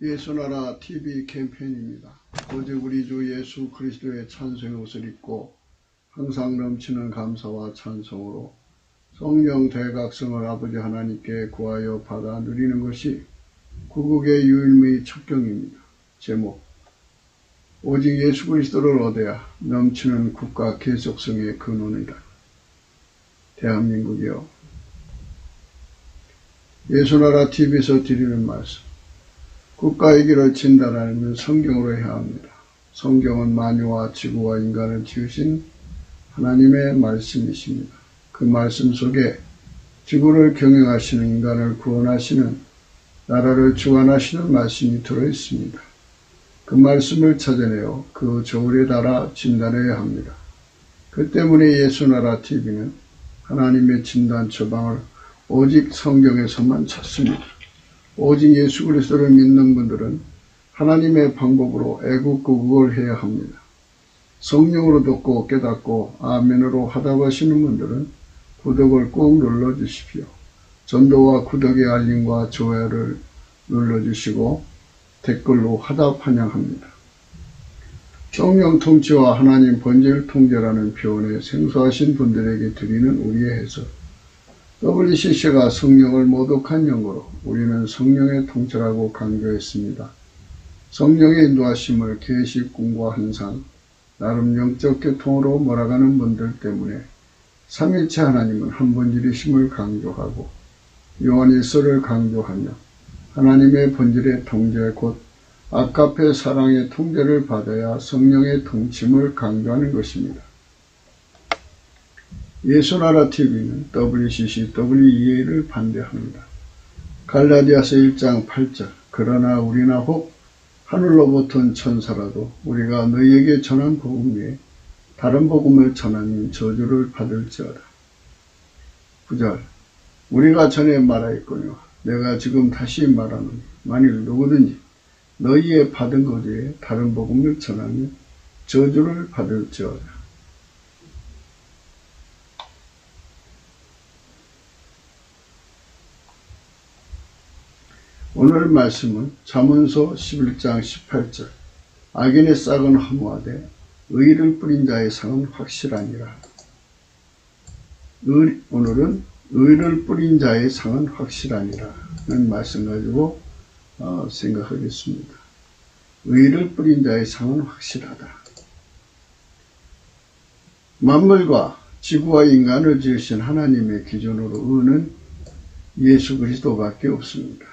예수나라 TV 캠페인입니다. 오직 우리 주 예수 그리스도의 찬송의 옷을 입고 항상 넘치는 감사와 찬송으로 성령 대각성을 아버지 하나님께 구하여 받아 누리는 것이 구국의 유일무이 첩경입니다. 제목: 오직 예수 그리스도를 얻어야 넘치는 국가 계속성의 근원이다. 대한민국이요, 예수나라 TV에서 드리는 말씀, 국가의 길을 진단하려면 성경으로 해야 합니다. 성경은 만유와 지구와 인간을 지으신 하나님의 말씀이십니다. 그 말씀 속에 지구를 경영하시는, 인간을 구원하시는, 나라를 주관하시는 말씀이 들어있습니다. 그 말씀을 찾아내어 그 저울에 달아 진단해야 합니다. 그 때문에 예수나라 TV는 하나님의 진단 처방을 오직 성경에서만 찾습니다. 오직 예수 그리스도를 믿는 분들은 하나님의 방법으로 애국구국을 해야 합니다. 성령으로 듣고 깨닫고 아멘으로 화답하시는 분들은 구독을 꼭 눌러주십시오. 전도와 구독의 알림과 좋아요를 눌러주시고 댓글로 화답 환영합니다. 성령 통치와 하나님 본질 통제라는 표현에 생소하신 분들에게 드리는 우리의 해석. WCC가 성령을 모독한 용어로 우리는 성령의 통치라고 강조했습니다. 성령의 인도하심을 계시, 꿈과 환상, 나름 영적 교통으로 몰아가는 분들 때문에 삼위일체 하나님은 한 본질이심을 강조하고 요한일서를 강조하며 하나님의 본질의 통제 곧 아가페 사랑의 통제를 받아야 성령의 통침을 강조하는 것입니다. 예수나라 TV는 WCC, WEA를 반대합니다. 갈라디아서 1장 8절 그러나 우리나 혹 하늘로부터 천사라도 우리가 너희에게 전한 복음 외에 다른 복음을 전하면 저주를 받을지어다. 9절 우리가 전에 말하였거니와 내가 지금 다시 말하노니 만일 누구든지 너희의 받은 것 외에 다른 복음을 전하면 저주를 받을지어다. 오늘 말씀은 잠언서 11장 18절 악인의 싹은 허무하되 의를 뿌린 자의 상은 확실하니라. 오늘은 의를 뿌린 자의 상은 확실하니라 는 말씀 가지고 생각하겠습니다. 의를 뿌린 자의 상은 확실하다. 만물과 지구와 인간을 지으신 하나님의 기준으로 의는 예수 그리스도밖에 없습니다.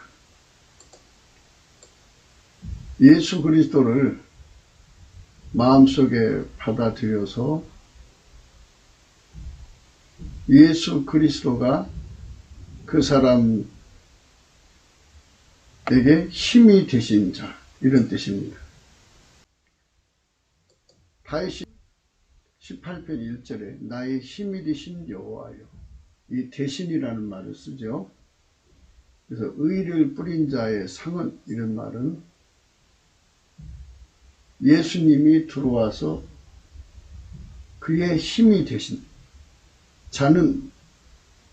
예수 그리스도를 마음속에 받아들여서 예수 그리스도가 그 사람에게 힘이 되신 자, 이런 뜻입니다. 다윗이 18편 1절에 나의 힘이 되신 여호와여, 이 대신이라는 말을 쓰죠. 그래서 의를 뿌린 자의 상은, 이런 말은 예수님이 들어와서 그의 힘이 되신 자는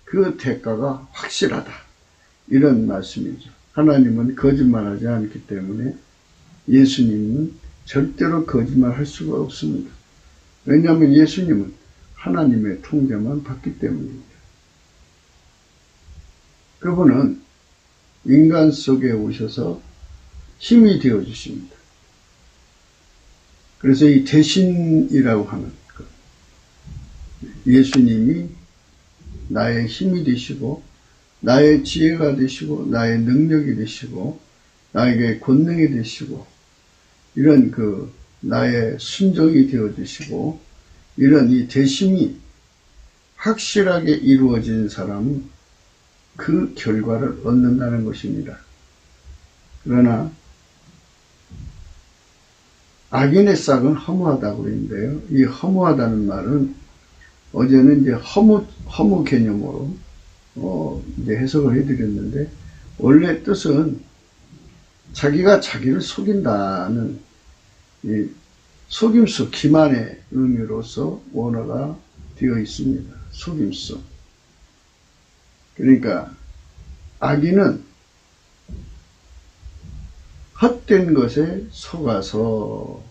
그 대가가 확실하다, 이런 말씀이죠. 하나님은 거짓말하지 않기 때문에 예수님은 절대로 거짓말할 수가 없습니다. 왜냐하면 예수님은 하나님의 통제만 받기 때문입니다. 그분은 인간 속에 오셔서 힘이 되어 주십니다. 그래서 이 대신이라고 하는 것, 예수님이 나의 힘이 되시고 나의 지혜가 되시고 나의 능력이 되시고 나에게 권능이 되시고 이런 나의 순종이 되어 주시고 이런 이 대심이 확실하게 이루어진 사람은 그 결과를 얻는다는 것입니다. 그러나 악인의 싹은 허무하다고 그랬는데요. 이 허무하다는 말은 어제는 이제 허무 개념으로 이제 해석을 해드렸는데, 원래 뜻은 자기가 자기를 속인다는 이 속임수, 기만의 의미로서 원어가 되어 있습니다. 속임수. 그러니까 악인은 헛된 것에 속아서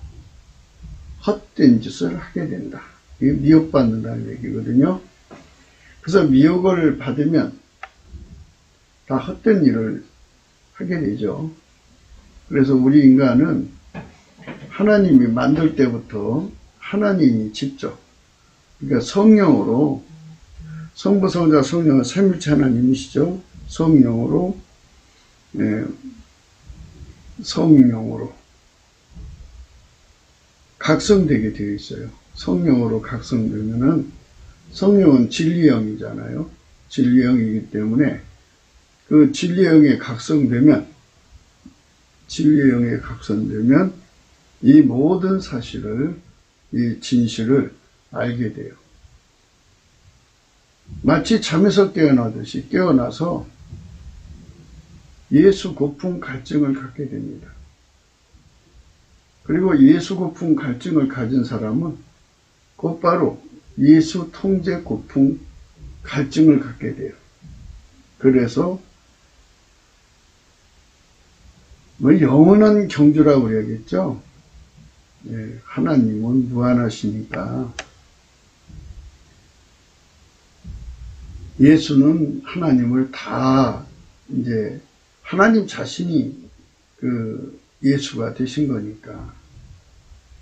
헛된 짓을 하게 된다. 이게 미혹받는다는 얘기거든요. 그래서 미혹을 받으면 다 헛된 일을 하게 되죠. 그래서 우리 인간은 하나님이 만들 때부터 하나님이 직접, 그러니까 성령으로, 성부, 성자, 성령은 삼위일체 하나님이시죠. 성령으로 각성되게 되어 있어요. 성령으로 각성되면은, 성령은 진리영이잖아요. 진리영이기 때문에 그 진리영에 각성되면 이 모든 사실을, 이 진실을 알게 돼요. 마치 잠에서 깨어나듯이 깨어나서 예수 고품 갈증을 갖게 됩니다. 그리고 예수 고품 갈증을 가진 사람은 곧바로 예수 통제 고품 갈증을 갖게 돼요. 그래서 영원한 경주라고 그래야겠죠. 하나님은 무한하시니까 예수는 하나님을 다 이제 하나님 자신이 그 예수가 되신 거니까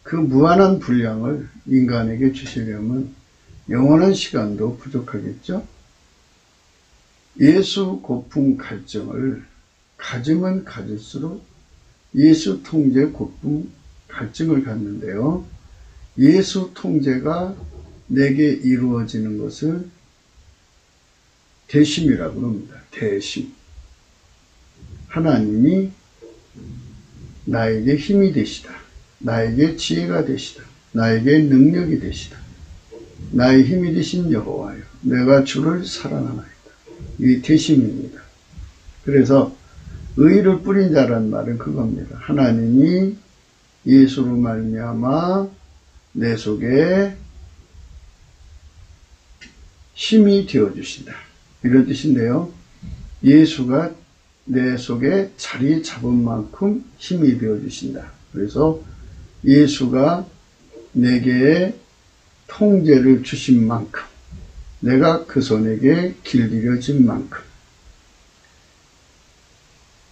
그 무한한 분량을 인간에게 주시려면 영원한 시간도 부족하겠죠. 예수 고품 갈증을 가지면 가질수록 예수 통제 고품 갈증을 갖는데요. 예수 통제가 내게 이루어지는 것을 대심이라고 합니다. 대심. 하나님이 나에게 힘이 되시다. 나에게 지혜가 되시다. 나에게 능력이 되시다. 나의 힘이 되신 여호와여, 내가 주를 사랑하나이다. 이 대심입니다. 그래서 의를 뿌린 자란 말은 그겁니다. 하나님이 예수로 말미암아 내 속에 힘이 되어주신다. 이런 뜻인데요. 예수가 내 속에 자리 잡은 만큼 힘이 되어주신다. 그래서 예수가 내게 통제를 주신 만큼, 내가 그 손에게 길들여진 만큼,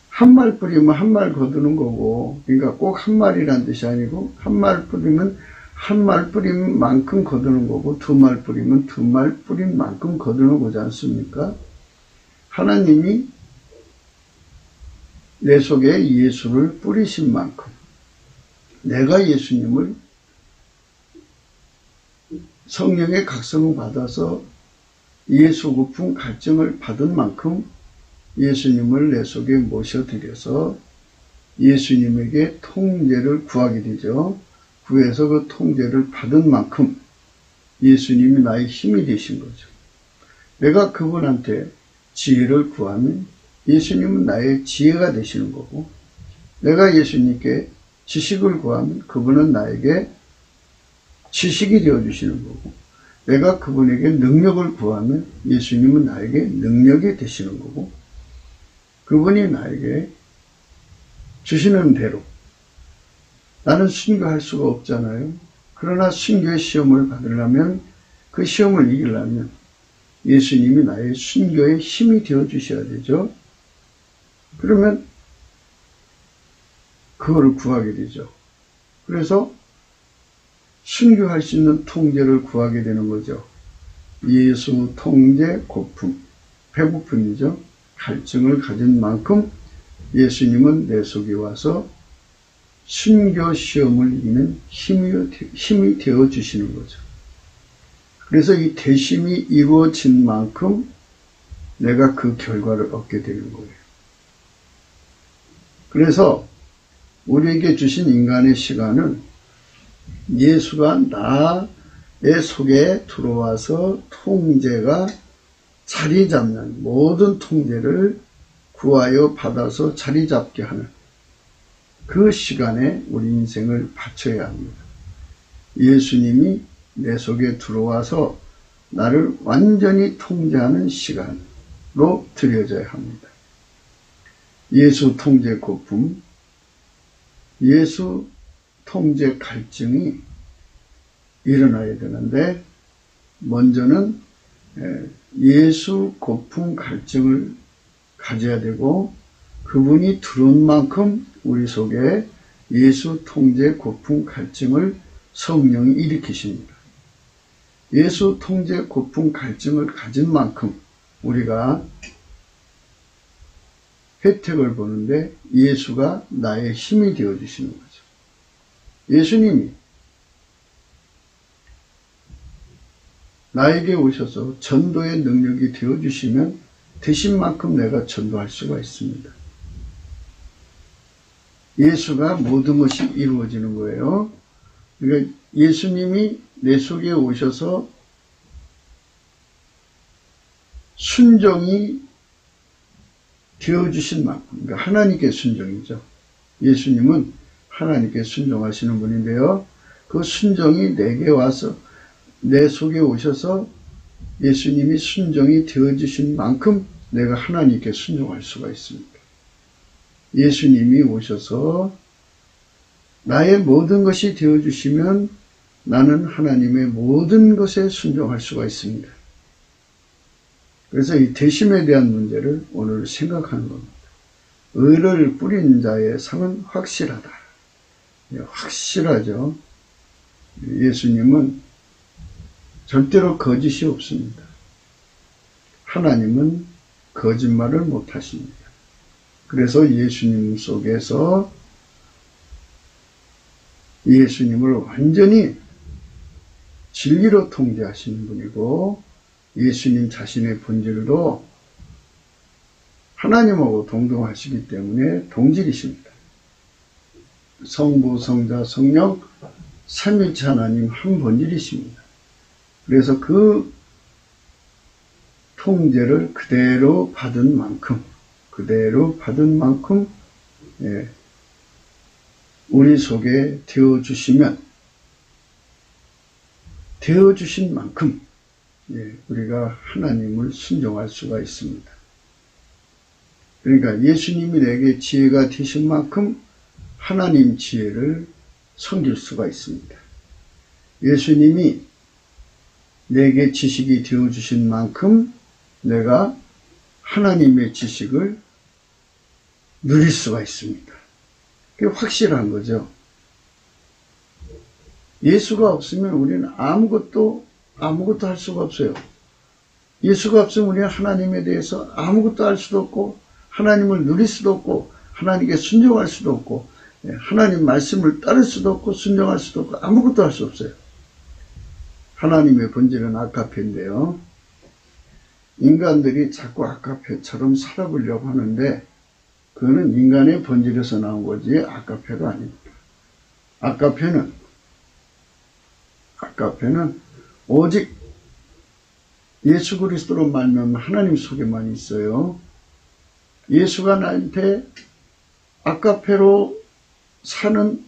한 말 뿌리면 한 말 거두는 거고, 그러니까 꼭 한 말이란 뜻이 아니고, 한 말 뿌리면 한 말 뿌린 만큼 거두는 거고, 두 말 뿌리면 두 말 뿌린 만큼 거두는 거지 않습니까? 하나님이 내 속에 예수를 뿌리신 만큼, 내가 예수님을 성령의 각성을 받아서 예수 고품 갈증을 받은 만큼 예수님을 내 속에 모셔드려서 예수님에게 통제를 구하게 되죠. 구해서 그 통제를 받은 만큼 예수님이 나의 힘이 되신 거죠. 내가 그분한테 지혜를 구하면 예수님은 나의 지혜가 되시는 거고, 내가 예수님께 지식을 구하면 그분은 나에게 지식이 되어주시는 거고, 내가 그분에게 능력을 구하면 예수님은 나에게 능력이 되시는 거고, 그분이 나에게 주시는 대로 나는 순교할 수가 없잖아요. 그러나 순교의 시험을 받으려면, 그 시험을 이기려면 예수님이 나의 순교의 힘이 되어 주셔야 되죠. 그러면 그거를 구하게 되죠. 그래서 순교할 수 있는 통제를 구하게 되는 거죠. 예수 통제 고품, 배고픔이죠. 갈증을 가진 만큼 예수님은 내 속에 와서 순교 시험을 이기는 힘이 되어 주시는 거죠. 그래서 이 대심이 이루어진 만큼 내가 그 결과를 얻게 되는 거예요. 그래서 우리에게 주신 인간의 시간은 예수가 나의 속에 들어와서 통제가 자리 잡는 모든 통제를 구하여 받아서 자리 잡게 하는 그 시간에 우리 인생을 바쳐야 합니다. 예수님이 내 속에 들어와서 나를 완전히 통제하는 시간으로 드려져야 합니다. 예수 통제 고품, 예수 통제 갈증이 일어나야 되는데, 먼저는 예수 고품 갈증을 가져야 되고, 그분이 들어온 만큼 우리 속에 예수 통제 고품 갈증을 성령이 일으키십니다. 예수 통제 고품 갈증을 가진 만큼 우리가 혜택을 보는데 예수가 나의 힘이 되어주시는 거죠. 예수님이 나에게 오셔서 전도의 능력이 되어주시면 되신 만큼 내가 전도할 수가 있습니다. 예수가 모든 것이 이루어지는 거예요. 그러니까 예수님이 내 속에 오셔서 순종이 되어주신 만큼, 그러니까 하나님께 순종이죠. 예수님은 하나님께 순종하시는 분인데요. 그 순종이 내게 와서 내 속에 오셔서 예수님이 순종이 되어주신 만큼 내가 하나님께 순종할 수가 있습니다. 예수님이 오셔서 나의 모든 것이 되어주시면 나는 하나님의 모든 것에 순종할 수가 있습니다. 그래서 이 대심에 대한 문제를 오늘 생각하는 겁니다. 의를 뿌린 자의 상은 확실하다. 확실하죠. 예수님은 절대로 거짓이 없습니다. 하나님은 거짓말을 못하십니다. 그래서 예수님 속에서 예수님을 완전히 진리로 통제하시는 분이고, 예수님 자신의 본질도 하나님하고 동등하시기 때문에 동질이십니다. 성부, 성자, 성령 삼위일체 하나님 한 본질이십니다. 그래서 그 통제를 그대로 받은 만큼 우리 속에 되어주신 만큼 우리가 하나님을 순종할 수가 있습니다. 그러니까 예수님이 내게 지혜가 되신 만큼 하나님 지혜를 섬길 수가 있습니다. 예수님이 내게 지식이 되어주신 만큼 내가 하나님의 지식을 누릴 수가 있습니다. 그게 확실한 거죠. 예수가 없으면 우리는 아무것도 할 수가 없어요. 예수가 없으면 우리는 하나님에 대해서 아무것도 할 수도 없고, 하나님을 누릴 수도 없고, 하나님께 순종할 수도 없고, 하나님 말씀을 따를 수도 없고, 순종할 수도 없고, 아무것도 할 수 없어요. 하나님의 본질은 아카페인데요. 인간들이 자꾸 아카페처럼 살아보려고 하는데, 그거는 인간의 본질에서 나온 거지 아카페가 아닙니다. 아카페는 오직 예수 그리스도로 말미암아 하나님 속에만 있어요. 예수가 나한테 아카페로 사는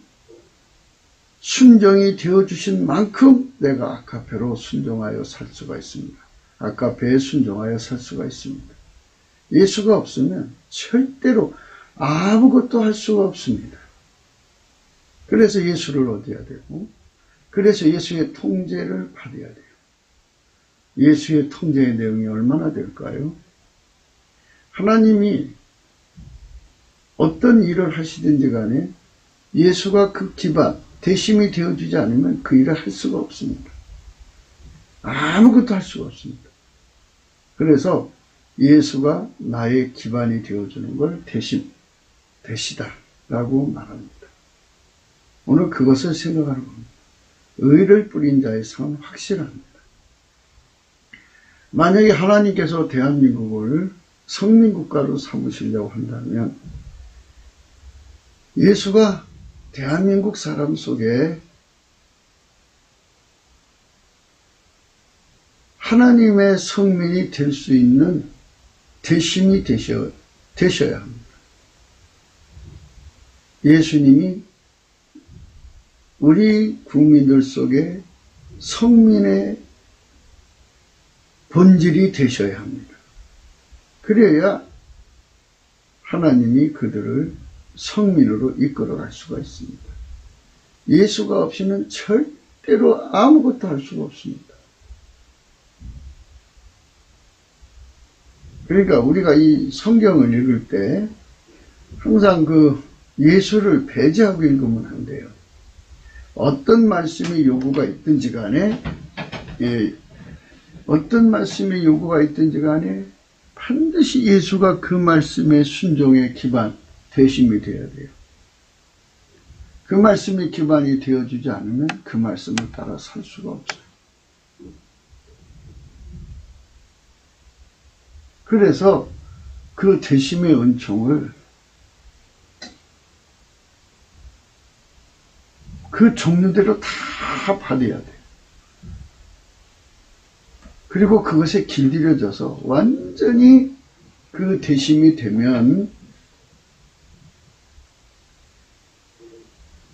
순종이 되어주신 만큼 내가 아카페로 순종하여 살 수가 있습니다. 아카페에 순종하여 살 수가 있습니다. 예수가 없으면 절대로 아무것도 할 수가 없습니다. 그래서 예수를 얻어야 되고, 그래서 예수의 통제를 받아야 돼요. 예수의 통제의 내용이 얼마나 될까요? 하나님이 어떤 일을 하시든지 간에 예수가 그 기반, 대심이 되어주지 않으면 그 일을 할 수가 없습니다. 아무것도 할 수가 없습니다. 그래서 예수가 나의 기반이 되어주는 걸 대시다라고 말합니다. 오늘 그것을 생각하는 겁니다. 의를 뿌린 자의 상은 확실합니다. 만약에 하나님께서 대한민국을 성민국가로 삼으시려고 한다면 예수가 대한민국 사람 속에 하나님의 성민이 될 수 있는 대심이 되셔야 합니다. 예수님이 우리 국민들 속에 성민의 본질이 되셔야 합니다. 그래야 하나님이 그들을 성민으로 이끌어갈 수가 있습니다. 예수가 없이는 절대로 아무것도 할 수가 없습니다. 그러니까 우리가 이 성경을 읽을 때 항상 그 예수를 배제하고 읽으면 안 돼요. 어떤 말씀의 요구가 있든지 간에, 어떤 말씀의 요구가 있든지 간에 반드시 예수가 그 말씀의 순종의 기반, 대심이 되어야 돼요. 그 말씀의 기반이 되어주지 않으면 그 말씀을 따라 살 수가 없어요. 그래서 그 대심의 은총을 그 종류대로 다 받아야 돼요. 그리고 그것에 길들여져서 완전히 그 대심이 되면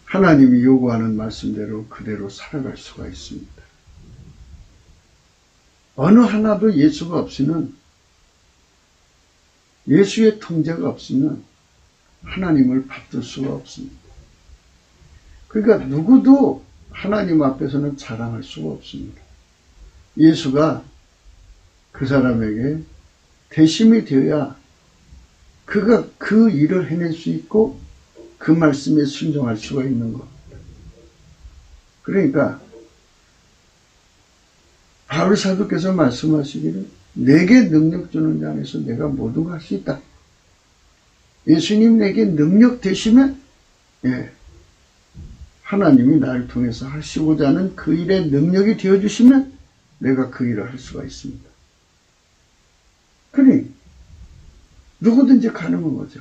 하나님이 요구하는 말씀대로 그대로 살아갈 수가 있습니다. 어느 하나도 예수가 없이는, 예수의 통제가 없으면 하나님을 받들 수가 없습니다. 그러니까 누구도 하나님 앞에서는 자랑할 수가 없습니다. 예수가 그 사람에게 대심이 되어야 그가 그 일을 해낼 수 있고 그 말씀에 순종할 수가 있는 겁니다. 그러니까 바울 사도께서 말씀하시기를 내게 능력 주는 자 안에서 내가 모든 걸 할 수 있다. 예수님 내게 능력 되시면 하나님이 나를 통해서 하시고자 하는 그 일에 능력이 되어주시면 내가 그 일을 할 수가 있습니다. 그러니 누구든지 가능한 거죠.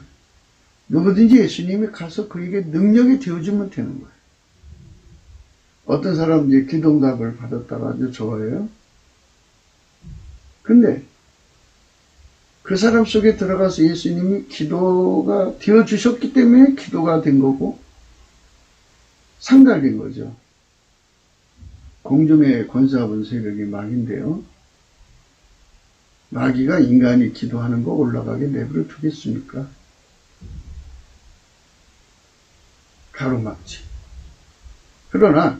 누구든지 예수님이 가서 그에게 능력이 되어주면 되는 거예요. 어떤 사람은 이제 기도응답을 받았다가 아주 좋아해요. 근데 그 사람 속에 들어가서 예수님이 기도가 되어주셨기 때문에 기도가 된 거고 상달된 거죠. 공중에 권세하는 세력이 마귀인데요. 마귀가 인간이 기도하는 거 올라가게 내버려 두겠습니까? 가로막지. 그러나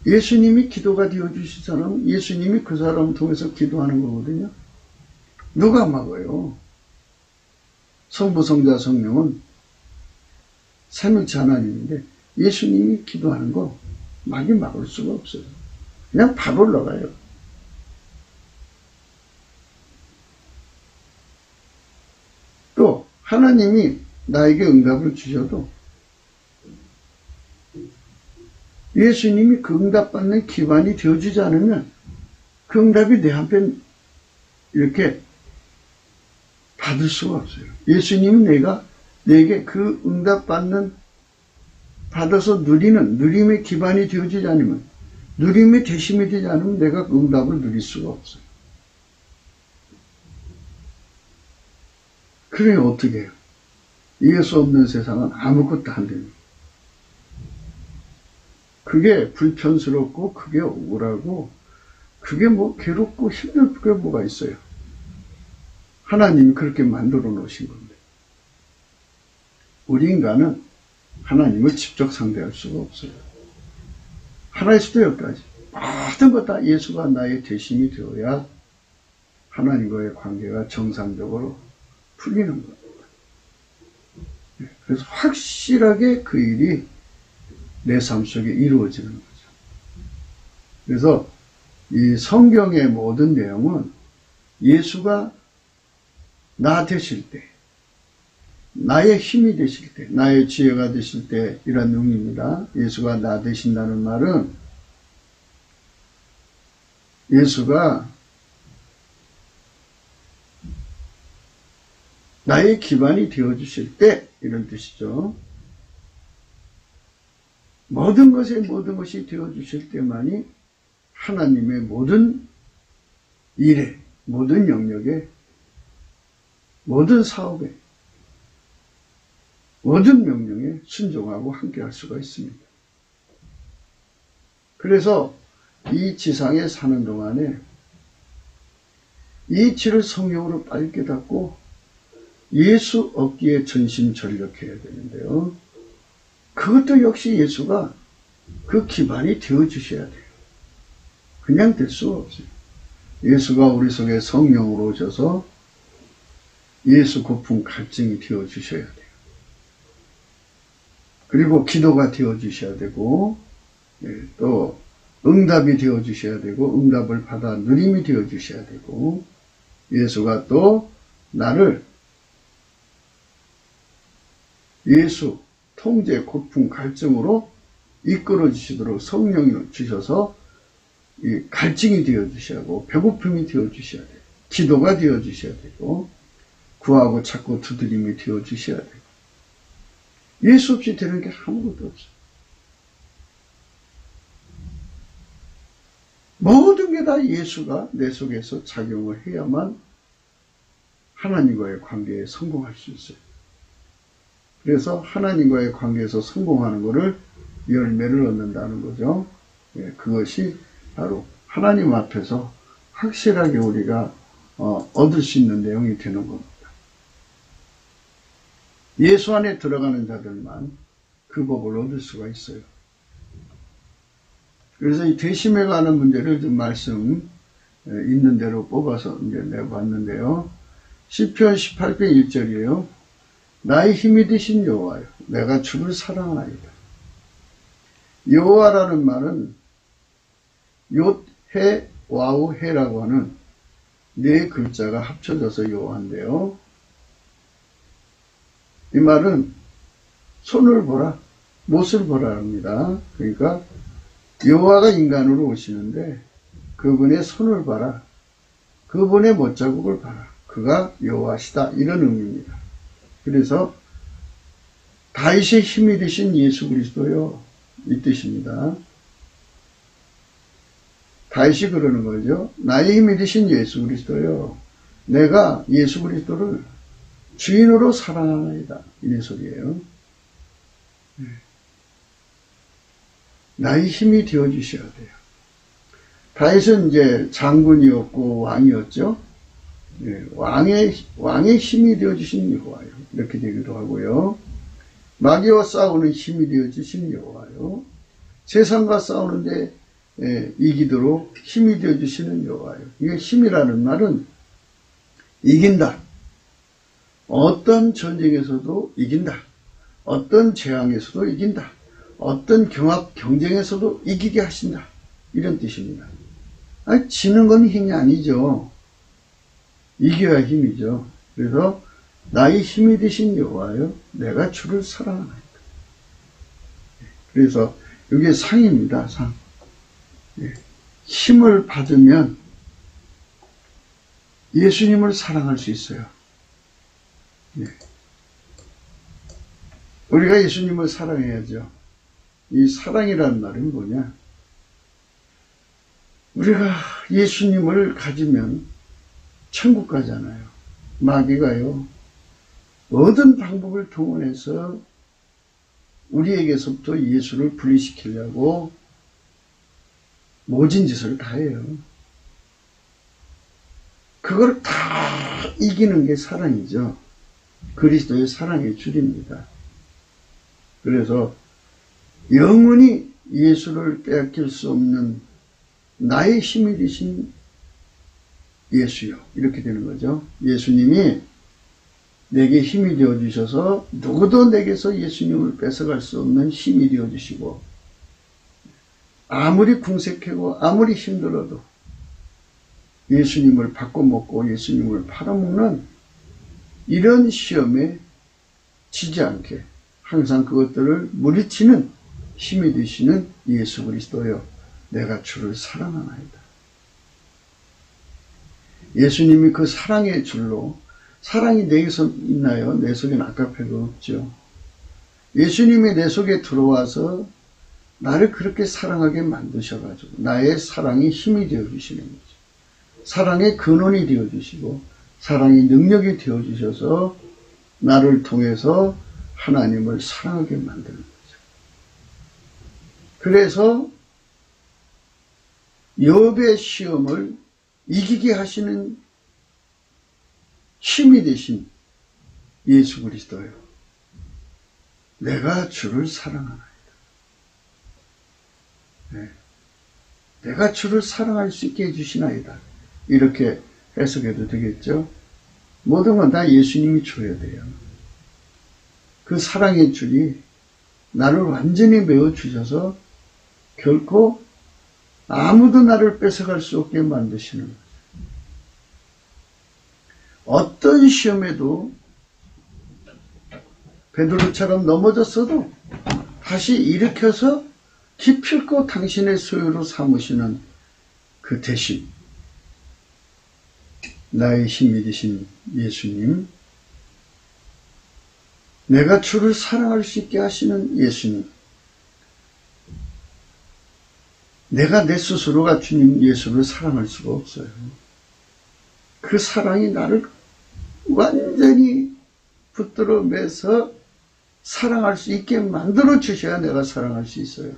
예수님이 기도가 되어주신 사람은 예수님이 그 사람을 통해서 기도하는 거거든요. 누가 막아요? 성부, 성자, 성령은 삼위일체 하나님인데 예수님이 기도하는 거 막이 막을 수가 없어요. 그냥 바로 올라가요. 또 하나님이 나에게 응답을 주셔도 예수님이 그 응답받는 기반이 되어주지 않으면 그 응답이 내 한편 이렇게 받을 수가 없어요. 예수님이 내게 그 응답받는 받아서 누리는 누림의 기반이 되어지지 않으면, 누림의 대심이 되지 않으면 내가 그 응답을 누릴 수가 없어요. 그래 어떻게 해요? 예수 없는 세상은 아무것도 안 됩니다. 그게 불편스럽고 그게 억울하고 그게 뭐 괴롭고 힘들 게 뭐가 있어요. 하나님이 그렇게 만들어 놓으신 건데 우리 인간은 하나님을 직접 상대할 수가 없어요. 하나에서도 여기까지 모든 것 다 예수가 나의 대심이 되어야 하나님과의 관계가 정상적으로 풀리는 겁니다. 그래서 확실하게 그 일이 내 삶 속에 이루어지는 거죠. 그래서 이 성경의 모든 내용은 예수가 나 되실 때, 나의 힘이 되실 때, 나의 지혜가 되실 때 이런 의미입니다. 예수가 나 되신다는 말은 예수가 나의 기반이 되어주실 때 이런 뜻이죠. 모든 것이 되어주실 때만이 하나님의 모든 일에, 모든 영역에, 모든 사업에, 모든 명령에 순종하고 함께할 수가 있습니다. 그래서 이 지상에 사는 동안에 이 이치를 성령으로 빨리 깨닫고 예수 얻기에 전심전력해야 되는데요. 그것도 역시 예수가 그 기반이 되어주셔야 돼요. 그냥 될 수가 없어요. 예수가 우리 속에 성령으로 오셔서 예수 고품 갈증이 되어주셔야 돼요. 그리고 기도가 되어주셔야 되고, 또 응답이 되어주셔야 되고, 응답을 받아 누림이 되어주셔야 되고, 예수가 또 나를 예수 통제 고품 갈증으로 이끌어 주시도록 성령을 주셔서 이 갈증이 되어 주셔야 하고, 배고픔이 되어 주셔야 돼요. 기도가 되어 주셔야 되고, 구하고 찾고 두드림이 되어 주셔야 되고, 예수 없이 되는 게 아무것도 없어요. 모든 게 다 예수가 내 속에서 작용을 해야만 하나님과의 관계에 성공할 수 있어요. 그래서 하나님과의 관계에서 성공하는 것을 열매를 얻는다는 거죠. 그것이 바로 하나님 앞에서 확실하게 우리가 얻을 수 있는 내용이 되는 겁니다. 예수 안에 들어가는 자들만 그 복을 얻을 수가 있어요. 그래서 이 되심에 관한 문제를 좀 말씀 있는 대로 뽑아서 이제 내봤는데요. 시편 18편 1절이에요. 나의 힘이 되신 여호와여, 내가 주를 사랑하나이다. 여호와라는 말은 욤해 와우 해라고 하는 네 글자가 합쳐져서 여호와인데요. 이 말은 손을 보라, 못을 보라 합니다. 그러니까 여호와가 인간으로 오시는데 그분의 손을 봐라, 그분의 못자국을 봐라, 그가 여호와시다, 이런 의미입니다. 그래서 다윗의 힘이 되신 예수 그리스도요, 이 뜻입니다. 다윗이 그러는 거죠. 나의 힘이 되신 예수 그리스도요, 내가 예수 그리스도를 주인으로 사랑하나이다, 이 소리예요. 나의 힘이 되어주셔야 돼요. 다윗은 이제 장군이었고 왕이었죠. 왕의 힘이 되어주신 여호와요, 이렇게 되기도 하고요. 마귀와 싸우는 힘이 되어주신 여호와요. 세상과 싸우는데 이기도록 힘이 되어주시는 여호와요. 이게 힘이라는 말은 이긴다. 어떤 전쟁에서도 이긴다. 어떤 재앙에서도 이긴다. 어떤 경쟁에서도 이기게 하신다. 이런 뜻입니다. 아니, 지는 건 힘이 아니죠. 이겨야 힘이죠. 그래서 나의 힘이 되신 여호와여, 내가 주를 사랑하나이다. 그래서 이게 상입니다. 상. 힘을 받으면 예수님을 사랑할 수 있어요. 우리가 예수님을 사랑해야죠. 이 사랑이라는 말은 뭐냐? 우리가 예수님을 가지면 천국 가잖아요. 마귀가요, 모든 방법을 동원해서 우리에게서부터 예수를 분리시키려고 모진 짓을 다 해요. 그걸 다 이기는 게 사랑이죠. 그리스도의 사랑의 줄입니다. 그래서 영원히 예수를 빼앗길 수 없는 나의 힘이 되신 예수요, 이렇게 되는 거죠. 예수님이 내게 힘이 되어주셔서 누구도 내게서 예수님을 뺏어갈 수 없는 힘이 되어주시고, 아무리 궁색하고 아무리 힘들어도 예수님을 바꿔먹고 예수님을 팔아먹는 이런 시험에 지지 않게 항상 그것들을 물리치는 힘이 되시는 예수 그리스도여, 내가 주를 사랑하나이다. 예수님이 그 사랑의 줄로, 사랑이 내게서 있나요? 내 속엔 아까페가 없죠. 예수님이 내 속에 들어와서 나를 그렇게 사랑하게 만드셔가지고 나의 사랑이 힘이 되어주시는 거죠. 사랑의 근원이 되어주시고 사랑의 능력이 되어주셔서 나를 통해서 하나님을 사랑하게 만드는 거죠. 그래서 욥의 시험을 이기게 하시는 힘이 되신 예수 그리스도요. 내가 주를 사랑하나이다. 네. 내가 주를 사랑할 수 있게 해주시나이다. 이렇게 해석해도 되겠죠. 모든 건 다 예수님이 줘야 돼요. 그 사랑의 줄이 나를 완전히 메워주셔서 결코 아무도 나를 뺏어갈 수 없게 만드시는 거죠. 어떤 시험에도 베드로처럼 넘어졌어도 다시 일으켜서 기필코 당신의 소유로 삼으시는 그 대신 나의 힘이 되신 예수님, 내가 주를 사랑할 수 있게 하시는 예수님, 내가 내 스스로가 주님 예수를 사랑할 수가 없어요. 그 사랑이 나를 완전히 붙들어 매서 사랑할 수 있게 만들어 주셔야 내가 사랑할 수 있어요.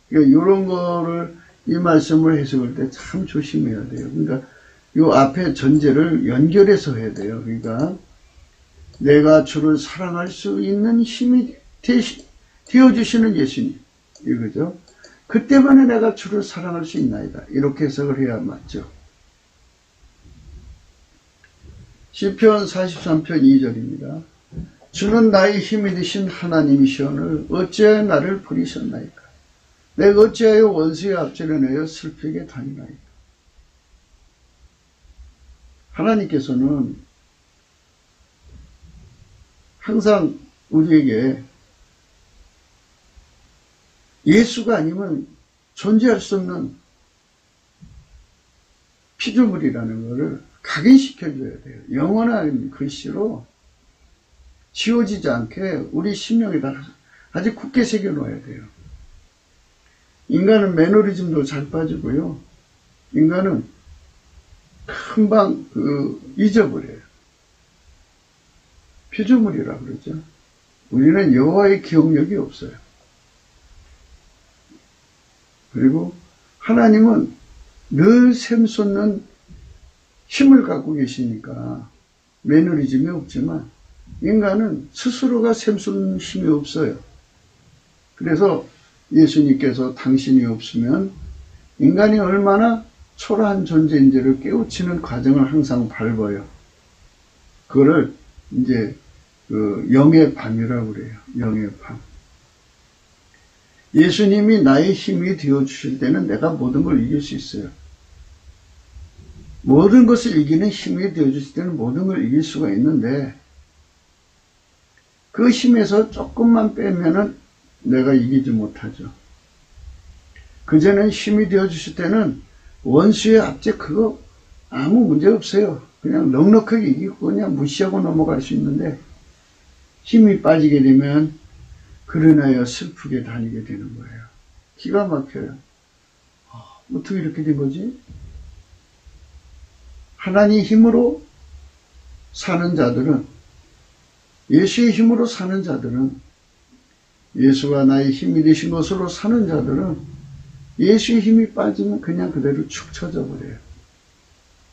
그러니까 이런 거를 이 말씀을 해석할 때 참 조심해야 돼요. 그러니까 이 앞에 전제를 연결해서 해야 돼요. 그러니까 내가 주를 사랑할 수 있는 힘이 되어주시는 예수님, 이거죠. 그때만에 내가 주를 사랑할 수 있나이다. 이렇게 해석을 해야 맞죠. 시편 43편 2절입니다. 주는 나의 힘이 되신 하나님이시오늘 어찌하여 나를 버리셨나이까. 내가 어찌하여 원수의 앞지를 내어 슬프게 다니나이까. 하나님께서는 항상 우리에게 예수가 아니면 존재할 수 없는 피조물이라는 것을 각인시켜줘야 돼요. 영원한 글씨로 지워지지 않게 우리 심령에다 아주 굳게 새겨놓아야 돼요. 인간은 매너리즘도 잘 빠지고요. 인간은 금방 잊어버려요. 피조물이라 그러죠. 우리는 여호와의 기억력이 없어요. 그리고 하나님은 늘 샘솟는 힘을 갖고 계시니까 매너리즘이 없지만 인간은 스스로가 샘솟는 힘이 없어요. 그래서 예수님께서 당신이 없으면 인간이 얼마나 초라한 존재인지를 깨우치는 과정을 항상 밟아요. 그거를 이제 영의 밤이라고 그래요. 영의 밤. 예수님이 나의 힘이 되어주실 때는 내가 모든 걸 이길 수 있어요. 모든 것을 이기는 힘이 되어주실 때는 모든 걸 이길 수가 있는데 그 힘에서 조금만 빼면은 내가 이기지 못하죠. 그전엔 힘이 되어주실 때는 원수의 압제 그거 아무 문제 없어요. 그냥 넉넉하게 이기고 그냥 무시하고 넘어갈 수 있는데 힘이 빠지게 되면 그러나여 슬프게 다니게 되는 거예요. 기가 막혀요. 어떻게 이렇게 된 거지? 하나님의 힘으로 사는 자들은, 예수의 힘으로 사는 자들은, 예수가 나의 힘이 되신 것으로 사는 자들은 예수의 힘이 빠지면 그냥 그대로 축 처져 버려요.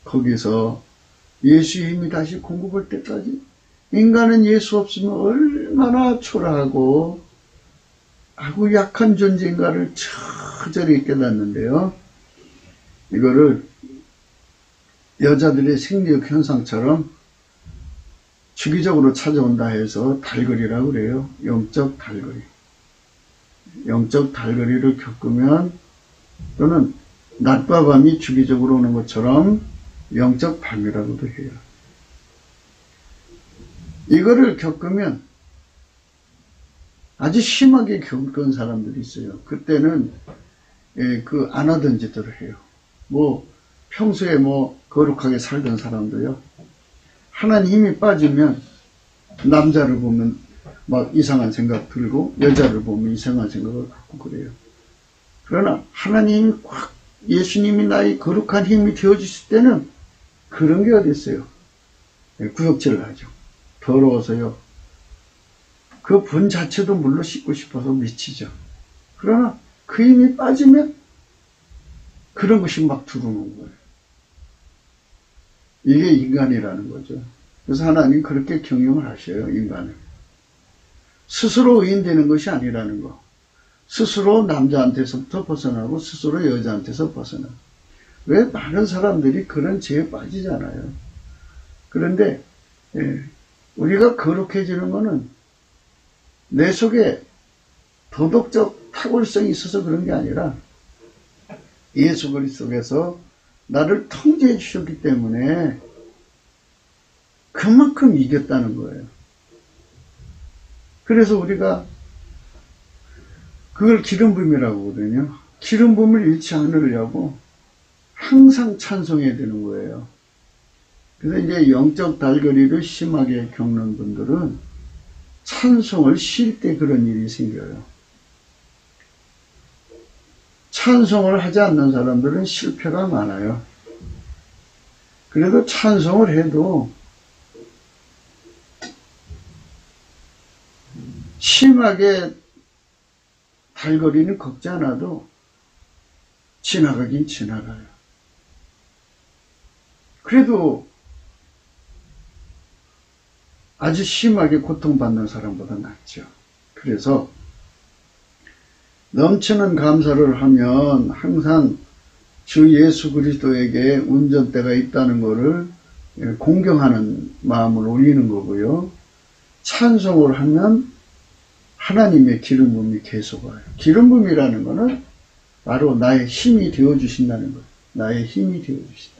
거기서 예수의 힘이 다시 공급할 때까지 인간은 예수 없으면 얼마나 초라하고 아주 약한 존재인가를 처절히 깨닫는데요. 이거를 여자들의 생리학 현상처럼 주기적으로 찾아온다 해서 달거리라고 그래요. 영적 달거리. 영적 달거리를 겪으면 또는 낮과 밤이 주기적으로 오는 것처럼 영적 밤이라고도 해요. 이거를 겪으면 아주 심하게 겪은 사람들이 있어요. 그때는 안 하던 짓들을 해요. 평소에 거룩하게 살던 사람도요. 하나님 힘이 빠지면 남자를 보면 막 이상한 생각 들고 여자를 보면 이상한 생각을 갖고 그래요. 그러나 하나님이 꽉 예수님이 나의 거룩한 힘이 되어주실 때는 그런 게 어디 있어요. 구역질을 하죠. 더러워서요. 그 분 자체도 물로 씻고 싶어서 미치죠. 그러나 그 힘이 빠지면 그런 것이 막 들어오는 거예요. 이게 인간이라는 거죠. 그래서 하나님 그렇게 경영을 하셔요, 인간을. 스스로 의인되는 것이 아니라는 거. 스스로 남자한테서부터 벗어나고 스스로 여자한테서 벗어나고. 왜 많은 사람들이 그런 죄에 빠지잖아요. 그런데 우리가 거룩해지는 것은 내 속에 도덕적 탁월성이 있어서 그런 게 아니라 예수 그리스도께서 나를 통제해 주셨기 때문에 그만큼 이겼다는 거예요. 그래서 우리가 그걸 기름 부음이라고 하거든요. 기름 부음을 잃지 않으려고 항상 찬송해야 되는 거예요. 그래서 이제 영적 달거리를 심하게 겪는 분들은 찬송을 쉴 때 그런 일이 생겨요. 찬송을 하지 않는 사람들은 실패가 많아요. 그래도 찬송을 해도 심하게 달거리는 걷지 않아도 지나가긴 지나가요. 그래도 아주 심하게 고통받는 사람보다 낫죠. 그래서 넘치는 감사를 하면 항상 주 예수 그리스도에게 운전대가 있다는 것을 공경하는 마음을 올리는 거고요. 찬송을 하면 하나님의 기름 부음이 계속 와요. 기름 부음이라는 것은 바로 나의 힘이 되어주신다는 거예요. 나의 힘이 되어주신다.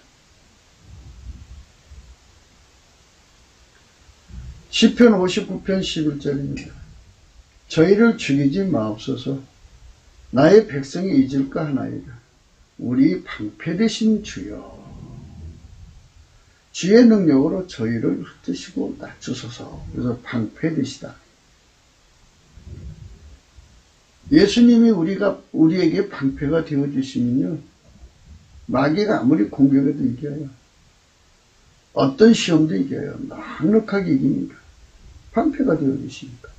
시편 59편 11절입니다. 저희를 죽이지 마옵소서. 나의 백성이 잊을까 하나이다. 우리 방패 되신 주여. 주의 능력으로 저희를 흩으시고 낮추소서. 그래서 방패 되시다. 예수님이 우리에게 방패가 되어주시면요. 마귀가 아무리 공격해도 이겨요. 어떤 시험도 이겨요. 넉넉하게 이깁니다. 방패가 되어주시니까.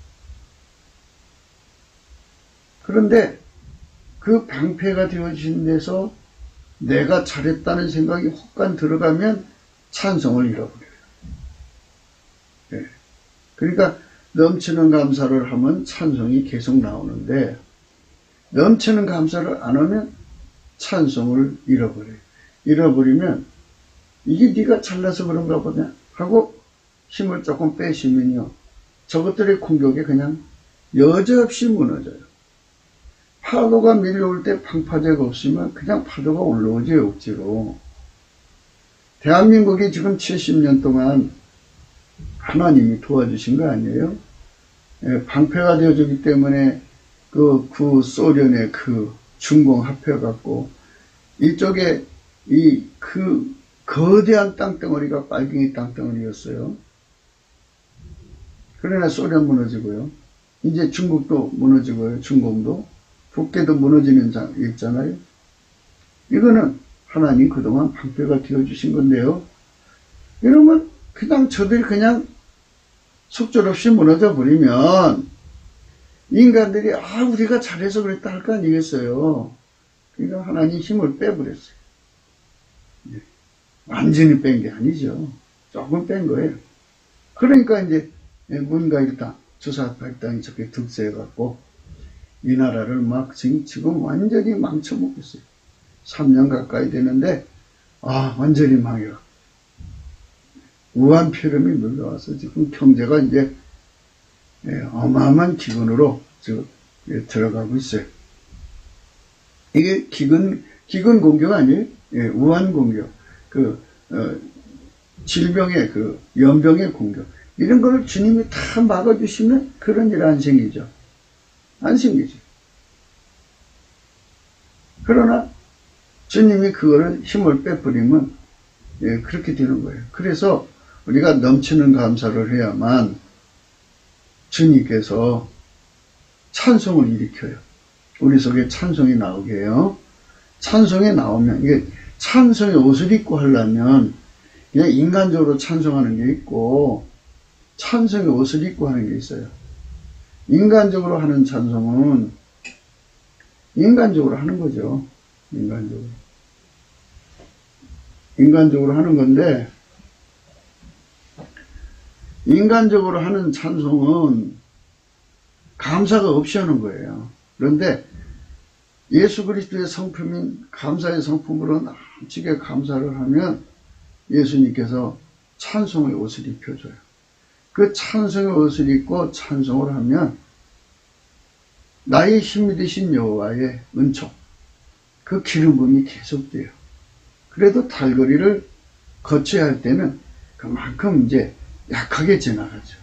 그런데 그 방패가 되어주신 데서 내가 잘했다는 생각이 혹간 들어가면 찬송을 잃어버려요. 네. 그러니까 넘치는 감사를 하면 찬송이 계속 나오는데 넘치는 감사를 안 하면 찬송을 잃어버려요. 잃어버리면 이게 네가 잘나서 그런가 보냐 하고 힘을 조금 빼시면요. 저것들의 공격에 그냥 여지없이 무너져요. 파도가 밀려올 때 방파제가 없으면 그냥 파도가 올라오지 억지로. 대한민국이 지금 70년 동안 하나님이 도와주신 거 아니에요? 방패가 되어주기 때문에 그 소련의 그 중공 합해갖고 이쪽에 그 거대한 땅덩어리가 빨갱이 땅덩어리였어요. 그러나 소련 무너지고요. 이제 중국도 무너지고요. 중공도. 북계도 무너지는 장 있잖아요. 이거는 하나님 그동안 방패가 되어주신 건데요. 이러면 그냥 저들이 그냥 속절없이 무너져 버리면 인간들이 우리가 잘해서 그랬다 할 거 아니겠어요. 그러니까 하나님 힘을 빼버렸어요. 완전히 뺀 게 아니죠. 조금 뺀 거예요. 그러니까 이제 뭔가 이렇다 주사팔당이 저렇게 득세해갖고 이 나라를 막 지금 완전히 망쳐먹고 있어요. 3년 가까이 되는데 완전히 망해요. 우한폐렴이 물려와서 지금 경제가 이제 어마어마한 기근으로 들어가고 있어요. 이게 기근 공격 아니에요? 우한 공격. 질병의 연병의 공격. 이런 거를 주님이 다 막아주시면 그런 일 안 생기죠. 안 생기죠. 그러나 주님이 그거를 힘을 빼버리면 그렇게 되는 거예요. 그래서 우리가 넘치는 감사를 해야만 주님께서 찬송을 일으켜요. 우리 속에 찬송이 나오게 해요. 찬송이 나오면 이게 찬송의 옷을 입고 하려면 그냥 인간적으로 찬송하는 게 있고 찬송의 옷을 입고 하는 게 있어요. 인간적으로 하는 찬송은 인간적으로 하는 거죠. 인간적으로 하는 건데 인간적으로 하는 찬송은 감사가 없이 하는 거예요. 그런데 예수 그리스도의 성품인 감사의 성품으로 남지게 감사를 하면 예수님께서 찬송의 옷을 입혀줘요. 그 찬송의 옷을 입고 찬송을 하면 나의 힘이 되신 여호와의 은총, 그 기름 부음이 계속돼요. 그래도 달거리를 거쳐야 할 때는 그만큼 이제 약하게 지나가죠.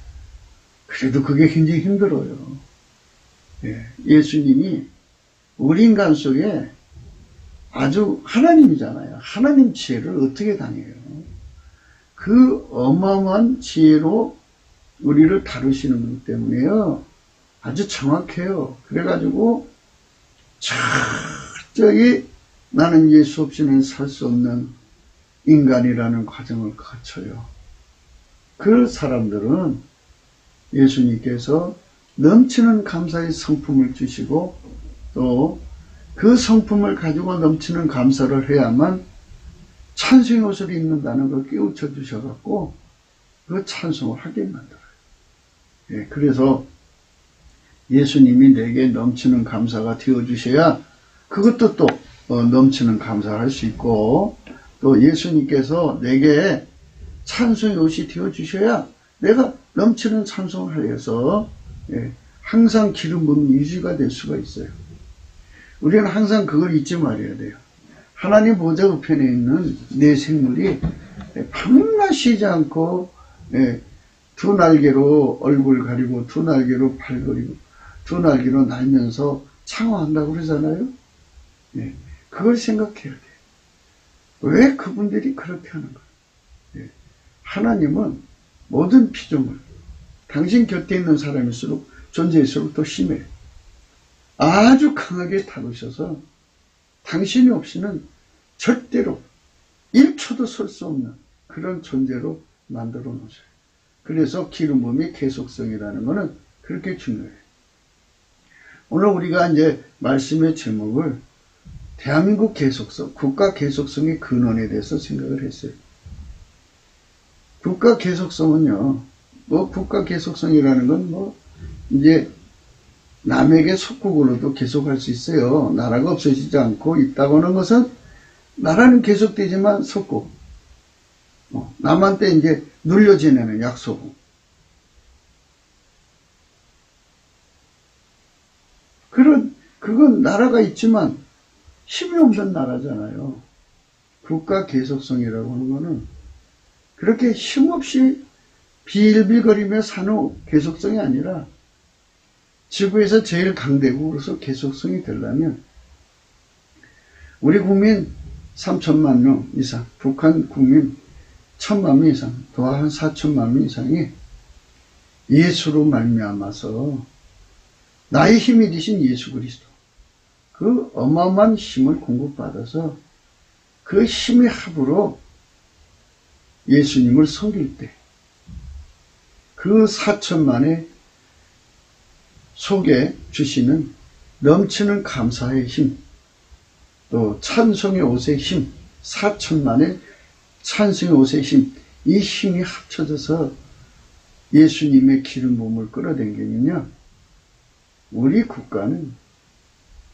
그래도 그게 굉장히 힘들어요. 예수님이 우리 인간 속에 아주 하나님이잖아요. 하나님 지혜를 어떻게 당해요? 그 어마어마한 지혜로 우리를 다루시는 것 때문에요. 아주 정확해요. 그래가지고 철저히 나는 예수 없이는 살 수 없는 인간이라는 과정을 거쳐요. 그 사람들은 예수님께서 넘치는 감사의 성품을 주시고 또 그 성품을 가지고 넘치는 감사를 해야만 찬송의 옷을 입는다는 걸 깨우쳐 주셔갖고 그 찬송을 하게 만들어요. 그래서 예수님이 내게 넘치는 감사가 되어주셔야 그것도 또 넘치는 감사를 할 수 있고 또 예수님께서 내게 찬송의 옷이 되어주셔야 내가 넘치는 찬송을 해서 항상 기름 부음이 유지가 될 수가 있어요. 우리는 항상 그걸 잊지 말아야 돼요. 하나님 보좌 우편에 있는 내 생물이 밤낮 쉬지 않고 두 날개로 얼굴 가리고 두 날개로 팔 가리고 두 날개로 날면서 창화한다고 그러잖아요. 그걸 생각해야 돼요. 왜 그분들이 그렇게 하는 거예요? 하나님은 모든 피조물, 당신 곁에 있는 사람일수록 존재일수록 더 심해요. 아주 강하게 다루셔서 당신이 없이는 절대로 1초도 설 수 없는 그런 존재로 만들어 놓으셔요. 그래서 기름 부음의 계속성이라는 것은 그렇게 중요해요. 오늘 우리가 이제 말씀의 제목을 대한민국 계속성, 국가 계속성의 근원에 대해서 생각을 했어요. 국가 계속성은요, 국가 계속성이라는 건 이제 남에게 속국으로도 계속할 수 있어요. 나라가 없어지지 않고 있다고 하는 것은 나라는 계속되지만 속국. 남한테 이제 눌려 지내는 약소국. 그건 나라가 있지만 힘이 없는 나라잖아요. 국가 계속성이라고 하는 거는 그렇게 힘없이 빌빌거리며 사는 계속성이 아니라 지구에서 제일 강대국으로서 계속성이 되려면 우리 국민 3천만 명 이상, 북한 국민 1,000만 명 이상, 더 한 4천만 명 이상이 예수로 말미암아서 나의 힘이 되신 예수 그리스도 그 어마어마한 힘을 공급받아서 그 힘의 합으로 예수님을 섬길 때 그 4천만의 속에 주시는 넘치는 감사의 힘, 또 찬송의 옷의 힘, 4천만의 찬송의 옷의 힘, 이 힘이 합쳐져서 예수님의 기름 부음을 끌어당기면요, 우리 국가는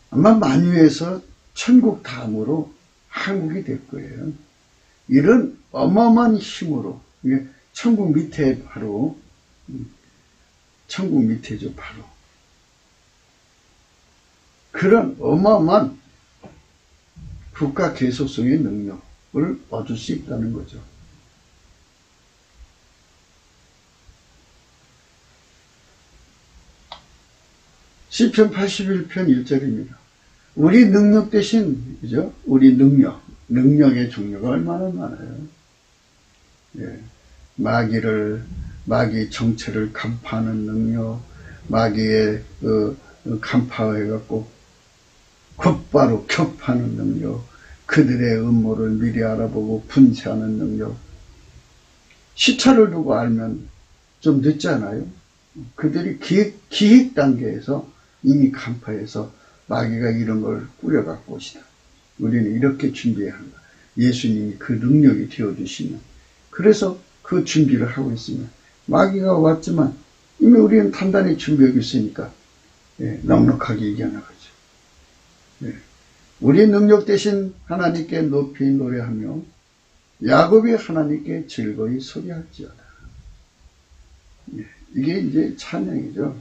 아마 만유에서 천국 다음으로 한국이 될 거예요. 이런 어마어마한 힘으로, 천국 밑에 바로, 천국 밑에죠, 바로. 그런 어마어마한 국가 계속성의 능력을 얻을 수 있다는 거죠. 시편 81편 1절입니다. 우리 능력 대신, 그죠? 우리 능력의 종류가 얼마나 많아요. 마귀 정체를 간파하는 능력, 마귀의 간파해갖고 곧바로 격파하는 능력, 그들의 음모를 미리 알아보고 분쇄하는 능력. 시차를 두고 알면 좀 늦지 않아요? 그들이 기획 단계에서 이미 간파해서 마귀가 이런 걸 꾸려갖고 오시다. 우리는 이렇게 준비해야 한다. 예수님이 그 능력이 되어주시면. 그래서 그 준비를 하고 있으면 마귀가 왔지만 이미 우리는 단단히 준비하고 있으니까 넉넉하게 이겨나가죠. 우리 능력 대신 하나님께 높이 노래하며 야곱이 하나님께 즐거이 소리할지어다. 이게 이제 찬양이죠.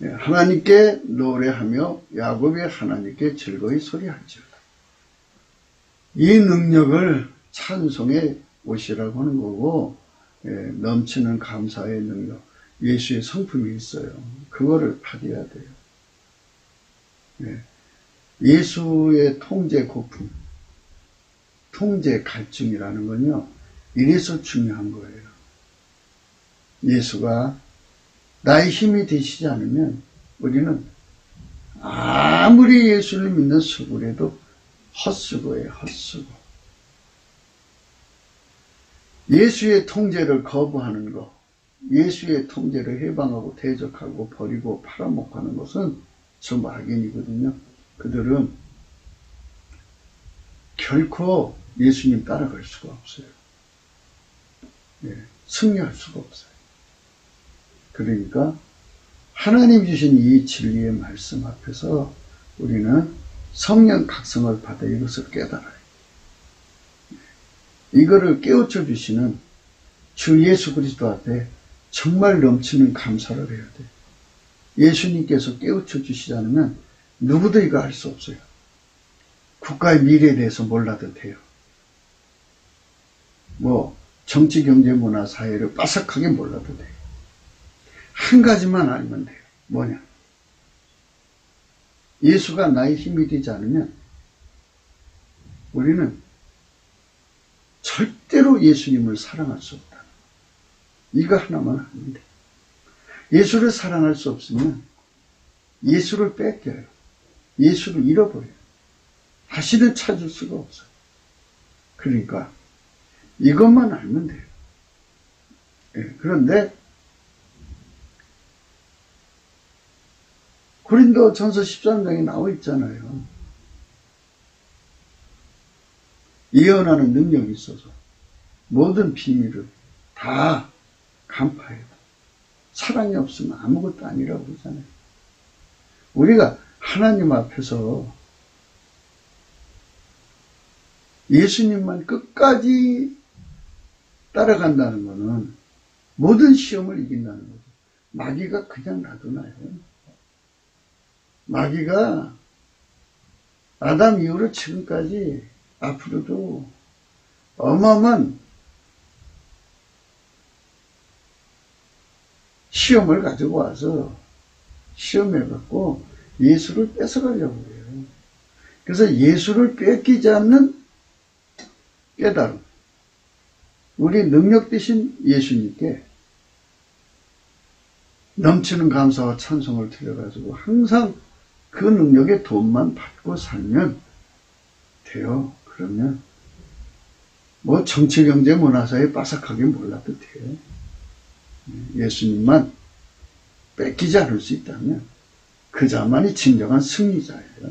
하나님께 노래하며 야곱이 하나님께 즐거이 소리할지어다. 이 능력을 찬송의 옷이라고 하는 거고, 넘치는 감사의 능력, 예수의 성품이 있어요. 그거를 받아야 돼요. 예수의 통제 고품, 통제 갈증이라는 건요, 이래서 중요한 거예요. 예수가 나의 힘이 되시지 않으면 우리는 아무리 예수를 믿는 수고라도 헛수고예요, 헛수고. 예수의 통제를 거부하는 것, 예수의 통제를 해방하고 대적하고 버리고 팔아먹고 하는 것은 전부 악인이거든요. 그들은 결코 예수님 따라갈 수가 없어요. 승리할 수가 없어요. 그러니까 하나님 주신 이 진리의 말씀 앞에서 우리는 성령 각성을 받아 이것을 깨달아요. 이거를 깨우쳐 주시는 주 예수 그리스도 앞에 정말 넘치는 감사를 해야 돼요. 예수님께서 깨우쳐 주시지 않으면 누구도 이거 할 수 없어요. 국가의 미래에 대해서 몰라도 돼요. 정치, 경제, 문화, 사회를 빠삭하게 몰라도 돼요. 한 가지만 알면 돼요. 뭐냐? 예수가 나의 힘이 되지 않으면 우리는 절대로 예수님을 사랑할 수 없다. 이거 하나만 알면 돼요. 예수를 사랑할 수 없으면 예수를 뺏겨요. 예수를 잃어버려요. 다시는 찾을 수가 없어요. 그러니까 이것만 알면 돼요. 그런데 고린도전서 13장에 나와 있잖아요. 예언하는 능력이 있어서 모든 비밀을 다 간파해요. 사랑이 없으면 아무것도 아니라고 그러잖아요. 우리가 하나님 앞에서 예수님만 끝까지 따라간다는 것은 모든 시험을 이긴다는 거죠. 마귀가 그냥 놔두나요? 마귀가 아담 이후로 지금까지 앞으로도 어마어마한 시험을 가지고 와서 시험해갖고 예수를 뺏어가려고 해요. 그래서 예수를 뺏기지 않는 깨달음, 우리 능력 되신 예수님께 넘치는 감사와 찬송을 드려가지고 항상 그 능력의 도움만 받고 살면 돼요. 그러면 정치, 경제, 문화사에 빠삭하게 몰라도 돼요. 예수님만 뺏기지 않을 수 있다면 그 자만이 진정한 승리자예요.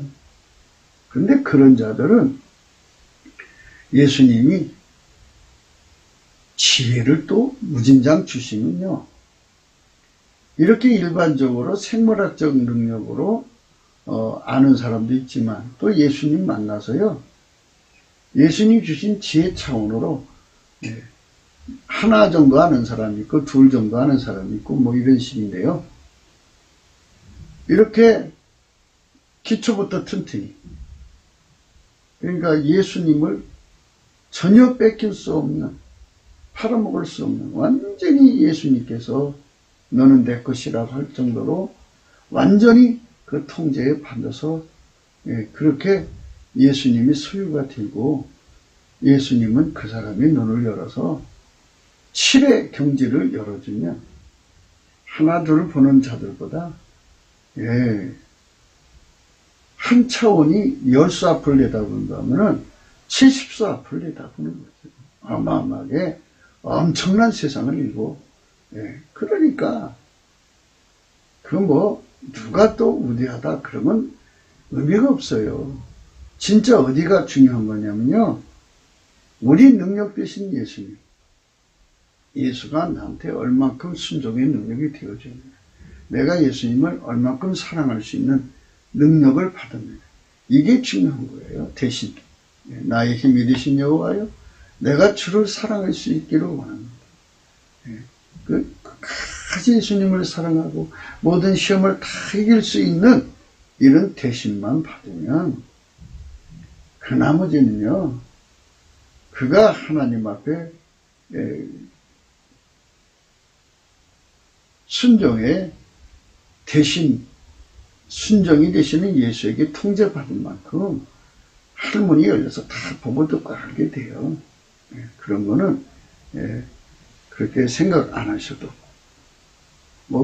그런데 그런 자들은 예수님이 지혜를 또 무진장 주시면요, 이렇게 일반적으로 생물학적 능력으로 아는 사람도 있지만 또 예수님 만나서요, 예수님 주신 지혜 차원으로 하나 정도 아는 사람이 있고 둘 정도 아는 사람이 있고 이런 식인데요. 이렇게 기초부터 튼튼히, 그러니까 예수님을 전혀 뺏길 수 없는, 팔아먹을 수 없는, 완전히 예수님께서 너는 내 것이라고 할 정도로 완전히 그 통제에 받아서 그렇게 예수님이 소유가 되고, 예수님은 그 사람의 눈을 열어서 칠의 경지를 열어주면 하나 둘 보는 자들보다 한 차원이 10수 앞을 내다본다면 70수 앞을 내다보는 거죠. 어마어마하게 엄청난 세상을 일고, 그러니까 누가 또 우대하다 그러면 의미가 없어요. 진짜 어디가 중요한 거냐면요, 우리 능력 되신 예수님, 예수가 나한테 얼만큼 순종의 능력이 되어줍니다. 내가 예수님을 얼만큼 사랑할 수 있는 능력을 받습니다. 이게 중요한 거예요. 대신 나의 힘이 되신 여호와여, 내가 주를 사랑할 수 있기를 원합니다. 끝까지 예수님을 사랑하고 모든 시험을 다 이길 수 있는 이런 대신만 받으면 그 나머지는요, 그가 하나님 앞에 순종의 대신, 순종이 되시는 예수에게 통제받은 만큼 할문이 열려서 다 보고 듣고 알게 돼요. 그런 거는 그렇게 생각 안 하셔도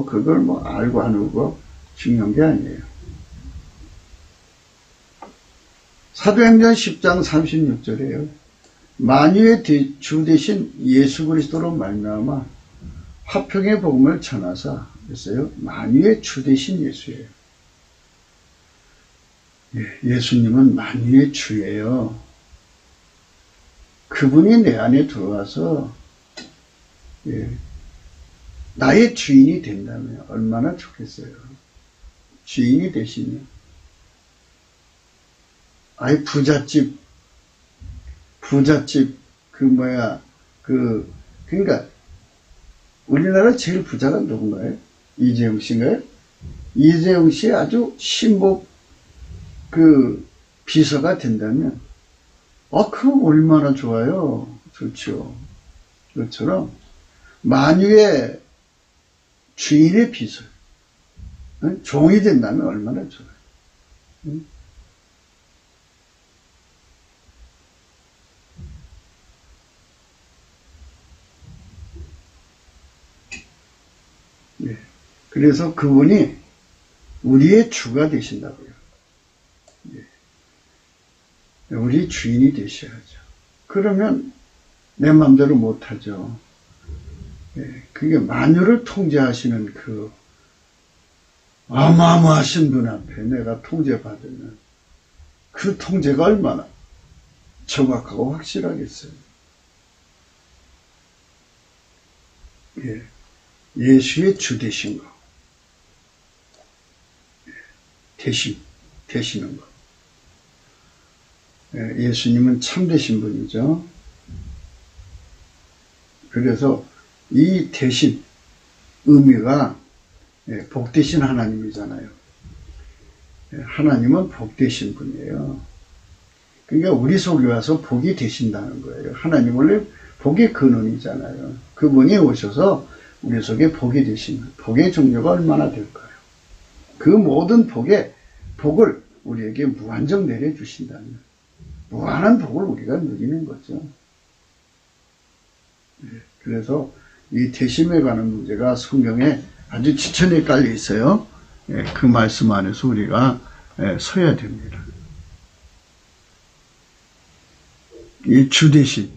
그걸 알고 안 알고 중요한 게 아니에요. 사도행전 10장 36절에요. 만유의 주 되신 예수 그리스도로 말미암아 화평의 복음을 전하사 했어요. 만유의 주 되신 예수예요. 예수님은 만유의 주예요. 그분이 내 안에 들어와서 나의 주인이 된다면 얼마나 좋겠어요. 주인이 되시니 아예 부잣집 그러니까 우리나라 제일 부자가 누군가요? 이재용 씨인가요? 이재용 씨 아주 신복 비서가 된다면 그럼 얼마나 좋아요. 좋죠. 그것처럼 만유의 주인의 비서, 종이 된다면 얼마나 좋아요. 그래서 그분이 우리의 주가 되신다고요. 우리 주인이 되셔야죠. 그러면 내 마음대로 못하죠. 그게 만유를 통제하시는 그 어마어마하신 분 앞에 내가 통제받으면 그 통제가 얼마나 정확하고 확실하겠어요. 예수의 주 되신 거. 되시는 거. 예수님은 참되신 분이죠. 그래서 이 대신 의미가 복되신 하나님이잖아요. 하나님은 복되신 분이에요. 그러니까 우리 속에 와서 복이 되신다는 거예요. 하나님 원래 복의 근원이잖아요. 그분이 오셔서 우리 속에 복이 되시는, 복의 종류가 얼마나 될까요? 그 모든 복을 우리에게 무한정 내려주신다면 무한한 복을 우리가 누리는 거죠. 그래서 이 대심에 관한 문제가 성경에 아주 지천에 깔려 있어요. 그 말씀 안에서 우리가 서야 됩니다. 이 주 대신,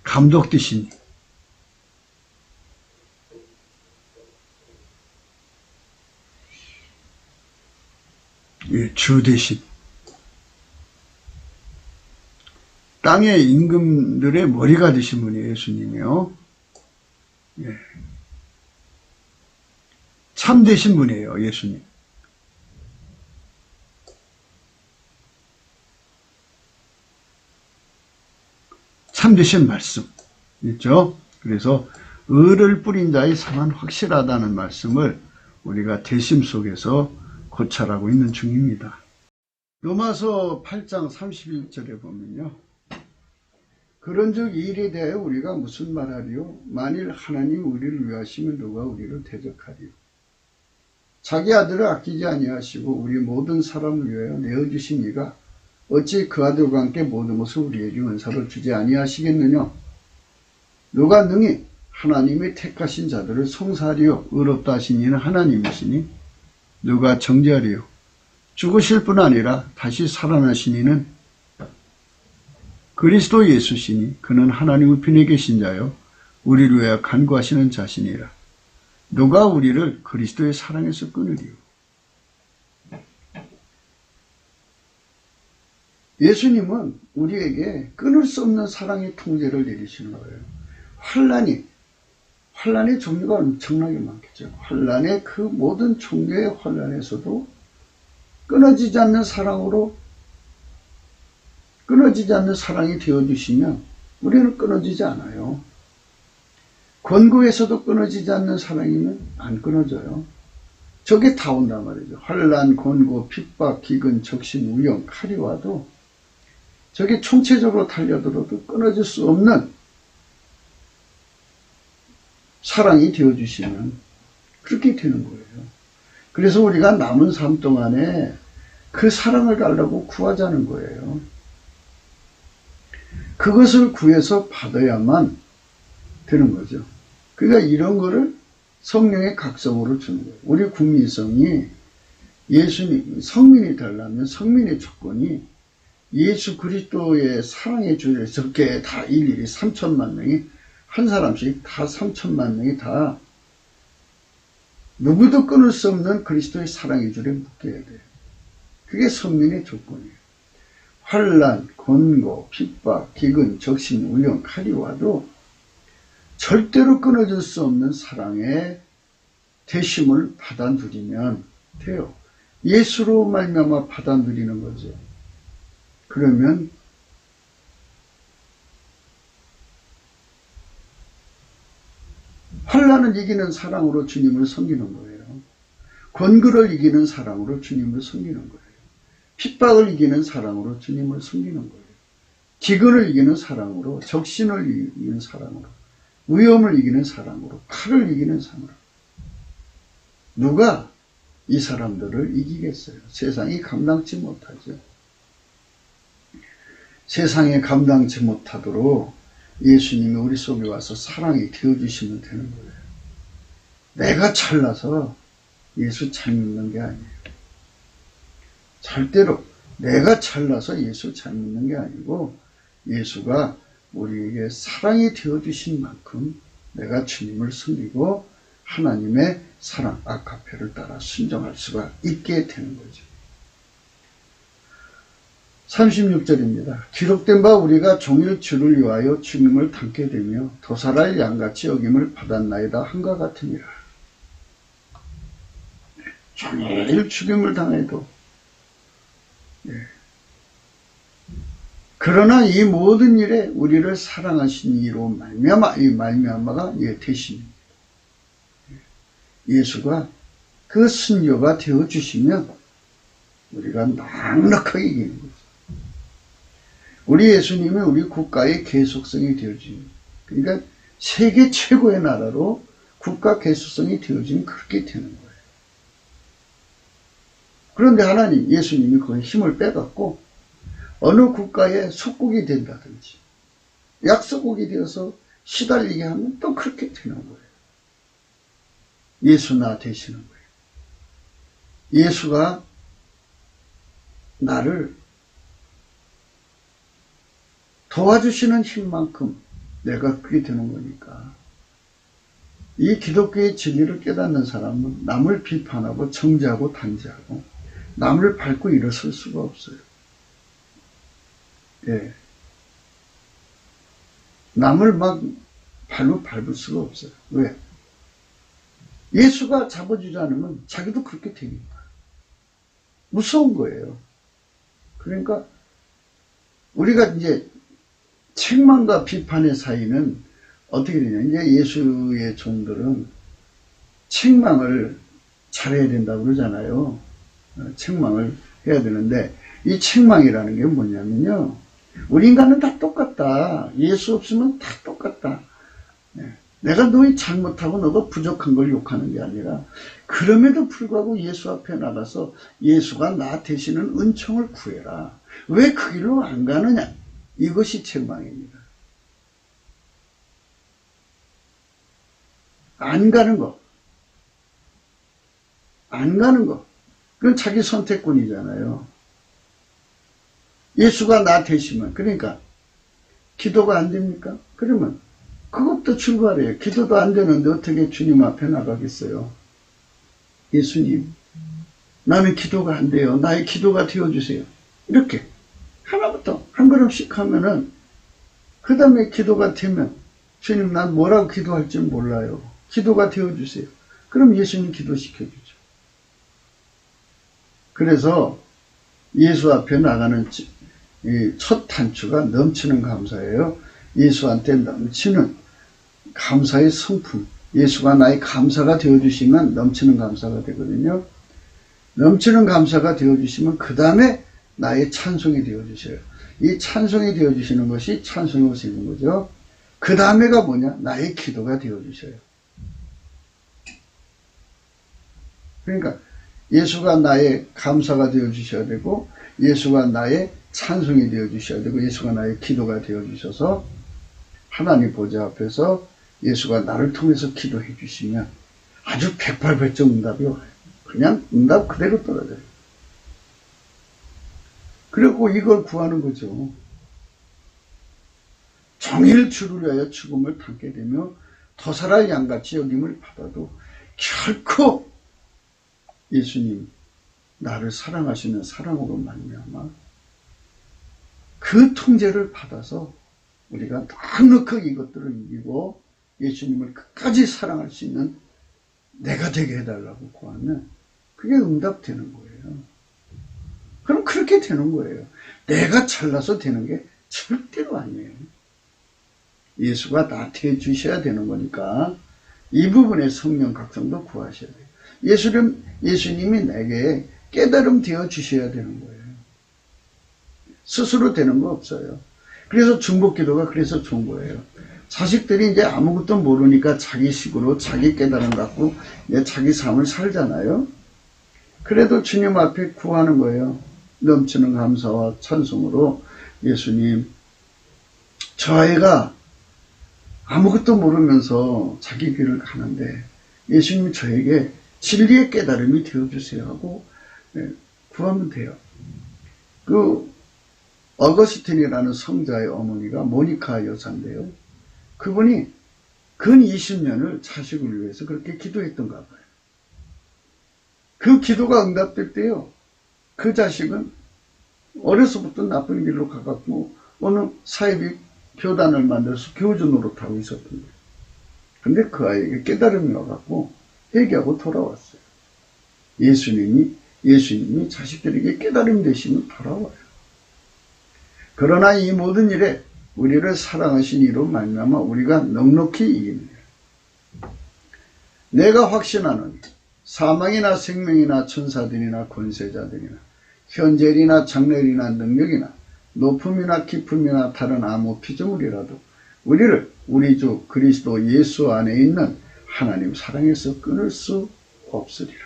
감독 대신, 주 대신, 땅의 임금들의 머리가 되신 분이 예수님이요. 참 되신 분이에요, 예수님. 참 되신 말씀 있죠. 그래서 의를 뿌린 자의 상은 확실하다는 말씀을 우리가 대심 속에서 고찰하고 있는 중입니다. 로마서 8장 31절에 보면요. 그런즉 이 일에 대하여 우리가 무슨 말하리요? 만일 하나님 우리를 위하시면 누가 우리를 대적하리요? 자기 아들을 아끼지 아니하시고 우리 모든 사람을 위하여 내어주신 이가 어찌 그 아들과 함께 모든 것을 우리에게 은사를 주지 아니하시겠느냐? 누가 능히 하나님의 택하신 자들을 송사하리요? 의롭다 하신 이는 하나님이시니 누가 정죄하리요? 죽으실 뿐 아니라 다시 살아나신 이는 그리스도 예수시니 그는 하나님 우편에 계신 자요 우리를 위하여 간구하시는 자신이라. 누가 우리를 그리스도의 사랑에서 끊으리요? 예수님은 우리에게 끊을 수 없는 사랑의 통제를 내리시는 거예요. 환란의 종류가 엄청나게 많겠죠. 환란의 그 모든 종류의 환란에서도 끊어지지 않는 사랑이 되어주시면 우리는 끊어지지 않아요. 권고에서도 끊어지지 않는 사랑이면 안 끊어져요. 저게 다 온단 말이죠. 환란, 권고, 핍박, 기근, 적신, 우영, 칼이 와도 저게 총체적으로 달려들어도 끊어질 수 없는 사랑이 되어주시면 그렇게 되는 거예요. 그래서 우리가 남은 삶 동안에 그 사랑을 달라고 구하자는 거예요. 그것을 구해서 받아야만 되는 거죠. 그러니까 이런 거를 성령의 각성으로 주는 거예요. 우리 국민성이 예수님, 성민이 되려면 성민의 조건이 예수 그리스도의 사랑의 주를 적게 다 일일이 3천만 명이 한 사람씩 다 3천만 명이 다 누구도 끊을 수 없는 그리스도의 사랑의 줄에 묶여야 돼요. 그게 성민의 조건이에요. 환란, 권고, 핍박, 기근, 적신, 우영, 칼이 와도 절대로 끊어질 수 없는 사랑의 대심을 받아 누리면 돼요. 예수로 말미암아 받아 누리는 거죠. 그러면 환란을 이기는 사랑으로 주님을 섬기는 거예요. 권고를 이기는 사랑으로 주님을 섬기는 거예요. 핍박을 이기는 사랑으로 주님을 섬기는 거예요. 기근을 이기는 사랑으로, 적신을 이기는 사랑으로, 위험을 이기는 사랑으로, 칼을 이기는 사랑으로. 누가 이 사람들을 이기겠어요? 세상이 감당치 못하죠. 세상에 감당치 못하도록 예수님이 우리 속에 와서 사랑이 되어주시면 되는 거예요. 내가 잘나서 예수 잘 믿는 게 아니에요. 절대로 내가 잘나서 예수 잘 믿는 게 아니고 예수가 우리에게 사랑이 되어주신 만큼 내가 주님을 섬기고 하나님의 사랑 아카페를 따라 순종할 수가 있게 되는 거죠. 36절입니다. 기록된 바 우리가 종일 주를 위하여 죽임을 당게 되며 도살할 양같이 여김을 받았나이다 한과 같으니라. 종일 죽임을 당해도 그러나 이 모든 일에 우리를 사랑하신 이로 말미암아, 이 말미암아가 대신입니다. 예수가 그 순교가 되어주시면 우리가 넉넉하게 이기는 거죠. 우리 예수님은 우리 국가의 계속성이 되어진, 그러니까 세계 최고의 나라로 국가 계속성이 되어진 그렇게 되는 거예요. 그런데 하나님, 예수님이 거기에 힘을 빼갖고 어느 국가의 속국이 된다든지 약소국이 되어서 시달리게 하면 또 그렇게 되는 거예요. 예수 나 되시는 거예요. 예수가 나를 도와주시는 힘만큼 내가 그게 되는 거니까 이 기독교의 진리를 깨닫는 사람은 남을 비판하고 정죄하고 단죄하고 남을 밟고 일어설 수가 없어요. 예. 남을 막 발로 밟을 수가 없어요. 왜? 예수가 잡아주지 않으면 자기도 그렇게 되니까. 무서운 거예요. 그러니까 우리가 이제 책망과 비판의 사이는 어떻게 되냐. 이제 예수의 종들은 책망을 잘해야 된다고 그러잖아요. 책망을 해야 되는데 이 책망이라는 게 뭐냐면요. 우리 인간은 다 똑같다. 예수 없으면 다 똑같다. 내가 너희 잘못하고 너가 부족한 걸 욕하는 게 아니라 그럼에도 불구하고 예수 앞에 나가서 예수가 나 되시는 은총을 구해라. 왜 그 길로 안 가느냐. 이것이 책망입니다. 안 가는 거. 안 가는 거. 그건 자기 선택권이잖아요. 예수가 나 되시면, 그러니까 기도가 안 됩니까? 그러면 그것도 출발이에요. 기도도 안 되는데 어떻게 주님 앞에 나가겠어요? 예수님, 나는 기도가 안 돼요. 나의 기도가 되어주세요. 이렇게 하나부터 한 걸음씩 하면은 그 다음에 기도가 되면 주님 난 뭐라고 기도할지 몰라요. 기도가 되어주세요. 그럼 예수님 기도시켜주죠. 그래서 예수 앞에 나가는 이 첫 단추가 넘치는 감사예요. 예수한테 넘치는 감사의 성품. 예수가 나의 감사가 되어주시면 넘치는 감사가 되거든요. 넘치는 감사가 되어주시면 그 다음에 나의 찬송이 되어주셔요. 이 찬송이 되어주시는 것이 찬송이 오시는 거죠. 그 다음에가 뭐냐? 나의 기도가 되어주셔요. 그러니까 예수가 나의 감사가 되어주셔야 되고, 예수가 나의 찬송이 되어주셔야 되고, 예수가 나의 기도가 되어주셔서 하나님 보좌 앞에서 예수가 나를 통해서 기도해 주시면 아주 백발백중 응답이 와요. 그냥 응답 그대로 떨어져요. 그리고 이걸 구하는 거죠. 종일 주를 위하여 죽음을 담게 되며 더살할 양같이 여김을 받아도 결코 예수님 나를 사랑하시는 사랑으로 말미암아 그 통제를 받아서 우리가 넉넉하게 이것들을 이기고 예수님을 끝까지 사랑할 수 있는 내가 되게 해달라고 구하면 그게 응답되는 거예요. 그럼 그렇게 되는 거예요. 내가 잘나서 되는 게 절대로 아니에요. 예수가 다 해주셔야 되는 거니까 이 부분에 성령 각성도 구하셔야 돼요. 예수님이 내게 깨달음 되어 주셔야 되는 거예요. 스스로 되는 거 없어요. 그래서 중보기도가 그래서 좋은 거예요. 자식들이 이제 아무것도 모르니까 자기식으로 자기 깨달음 갖고 이제 자기 삶을 살잖아요. 그래도 주님 앞에 구하는 거예요. 넘치는 감사와 찬송으로 예수님, 저 아이가 아무것도 모르면서 자기 길을 가는데 예수님 저에게 진리의 깨달음이 되어주세요 하고 구하면 돼요. 그 어거스틴이라는 성자의 어머니가 모니카 여사인데요. 그분이 근 20년을 자식을 위해서 그렇게 기도했던가 봐요. 그 기도가 응답될 때요. 그 자식은 어려서부터 나쁜 길로 가갖고 어느 사이비 교단을 만들어서 교주 노릇하고 있었던 거예요. 근데 그 아이에게 깨달음이 와갖고 회개하고 돌아왔어요. 예수님이 자식들에게 깨달음 되시면 돌아와요. 그러나 이 모든 일에 우리를 사랑하신 이로 말미암아 우리가 넉넉히 이깁니다. 내가 확신하는 사망이나 생명이나 천사들이나 권세자들이나 현재일이나 장래일이나 능력이나 높음이나 깊음이나 다른 아무 피조물이라도 우리를 우리 주 그리스도 예수 안에 있는 하나님 사랑에서 끊을 수 없으리라.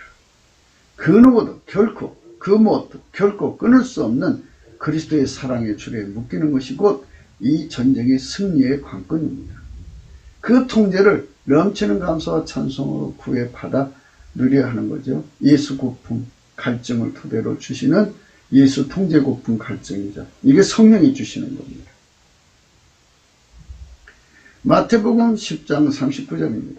그 누구도 결코 그 무엇도 결코 끊을 수 없는 그리스도의 사랑의 줄에 묶이는 것이 곧 이 전쟁의 승리의 관건입니다. 그 통제를 넘치는 감사와 찬송으로 구해 받아 누려야 하는 거죠. 예수 고품 갈증을 토대로 주시는 예수 통제 고품 갈증이죠. 이게 성령이 주시는 겁니다. 마태복음 10장 39절입니다.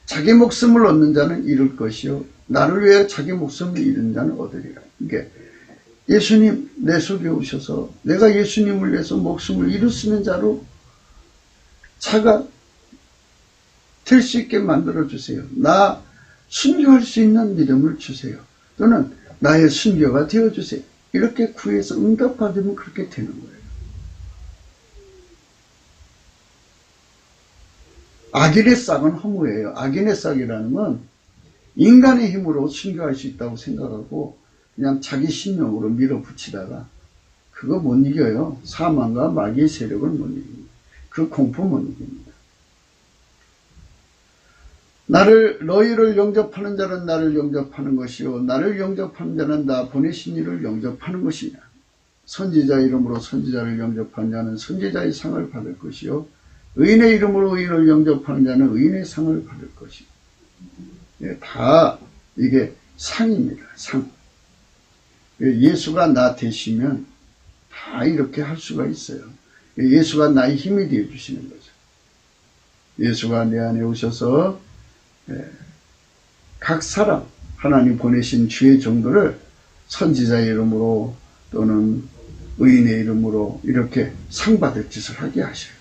자기 목숨을 얻는 자는 잃을 것이요 나를 위해 자기 목숨을 잃은 자는 얻으리라. 이게 예수님 내 속에 오셔서 내가 예수님을 위해서 목숨을 잃으시는 자로 자가 될 수 있게 만들어주세요. 나 순교할 수 있는 믿음을 주세요. 또는 나의 순교가 되어주세요. 이렇게 구해서 응답받으면 그렇게 되는 거예요. 악인의 싹은 허무예요. 악인의 싹이라는 건 인간의 힘으로 순교할 수 있다고 생각하고 그냥 자기 신념으로 밀어붙이다가 그거 못 이겨요. 사망과 마귀의 세력을 못 이깁니다. 그 공포 못 이깁니다. 너희를 영접하는 자는 나를 영접하는 것이요 나를 영접하는 자는 나 보내신 이를 영접하는 것이냐. 선지자 이름으로 선지자를 영접하는 자는 선지자의 상을 받을 것이요 의인의 이름으로 의인을 영접하는 자는 의인의 상을 받을 것이요. 다 이게 상입니다. 상. 예수가 나 되시면 다 이렇게 할 수가 있어요. 예수가 나의 힘이 되어 주시는 거죠. 예수가 내 안에 오셔서 각 사람 하나님 보내신 주의 정도를 선지자의 이름으로 또는 의인의 이름으로 이렇게 상받을 짓을 하게 하셔요.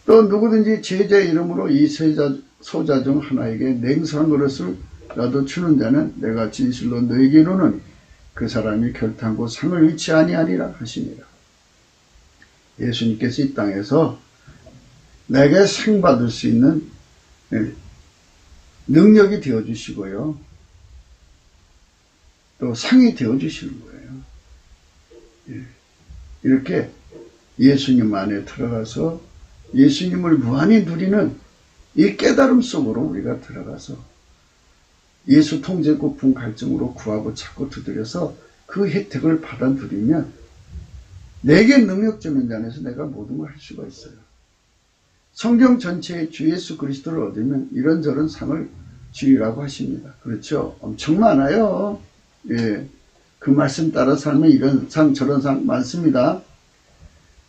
또 누구든지 제자의 이름으로 이 소자 중 하나에게 냉수한 그릇을라도 주는 자는 내가 진실로 너에게 이르노니 그 사람이 결탄코 상을 잃지 아니하리라 하시니라. 예수님께서 이 땅에서 내게 상 받을 수 있는 능력이 되어주시고요. 또 상이 되어주시는 거예요. 이렇게 예수님 안에 들어가서 예수님을 무한히 누리는 이 깨달음 속으로 우리가 들어가서 예수 통제 고품 갈증으로 구하고 찾고 두드려서 그 혜택을 받아 누리면 내게 능력 주는 자에서 내가 모든 걸 할 수가 있어요. 성경 전체에 주 예수 그리스도를 얻으면 이런저런 상을 주리라고 하십니다. 그렇죠? 엄청 많아요. 예, 그 말씀 따라 살면 이런 상 저런 상 많습니다.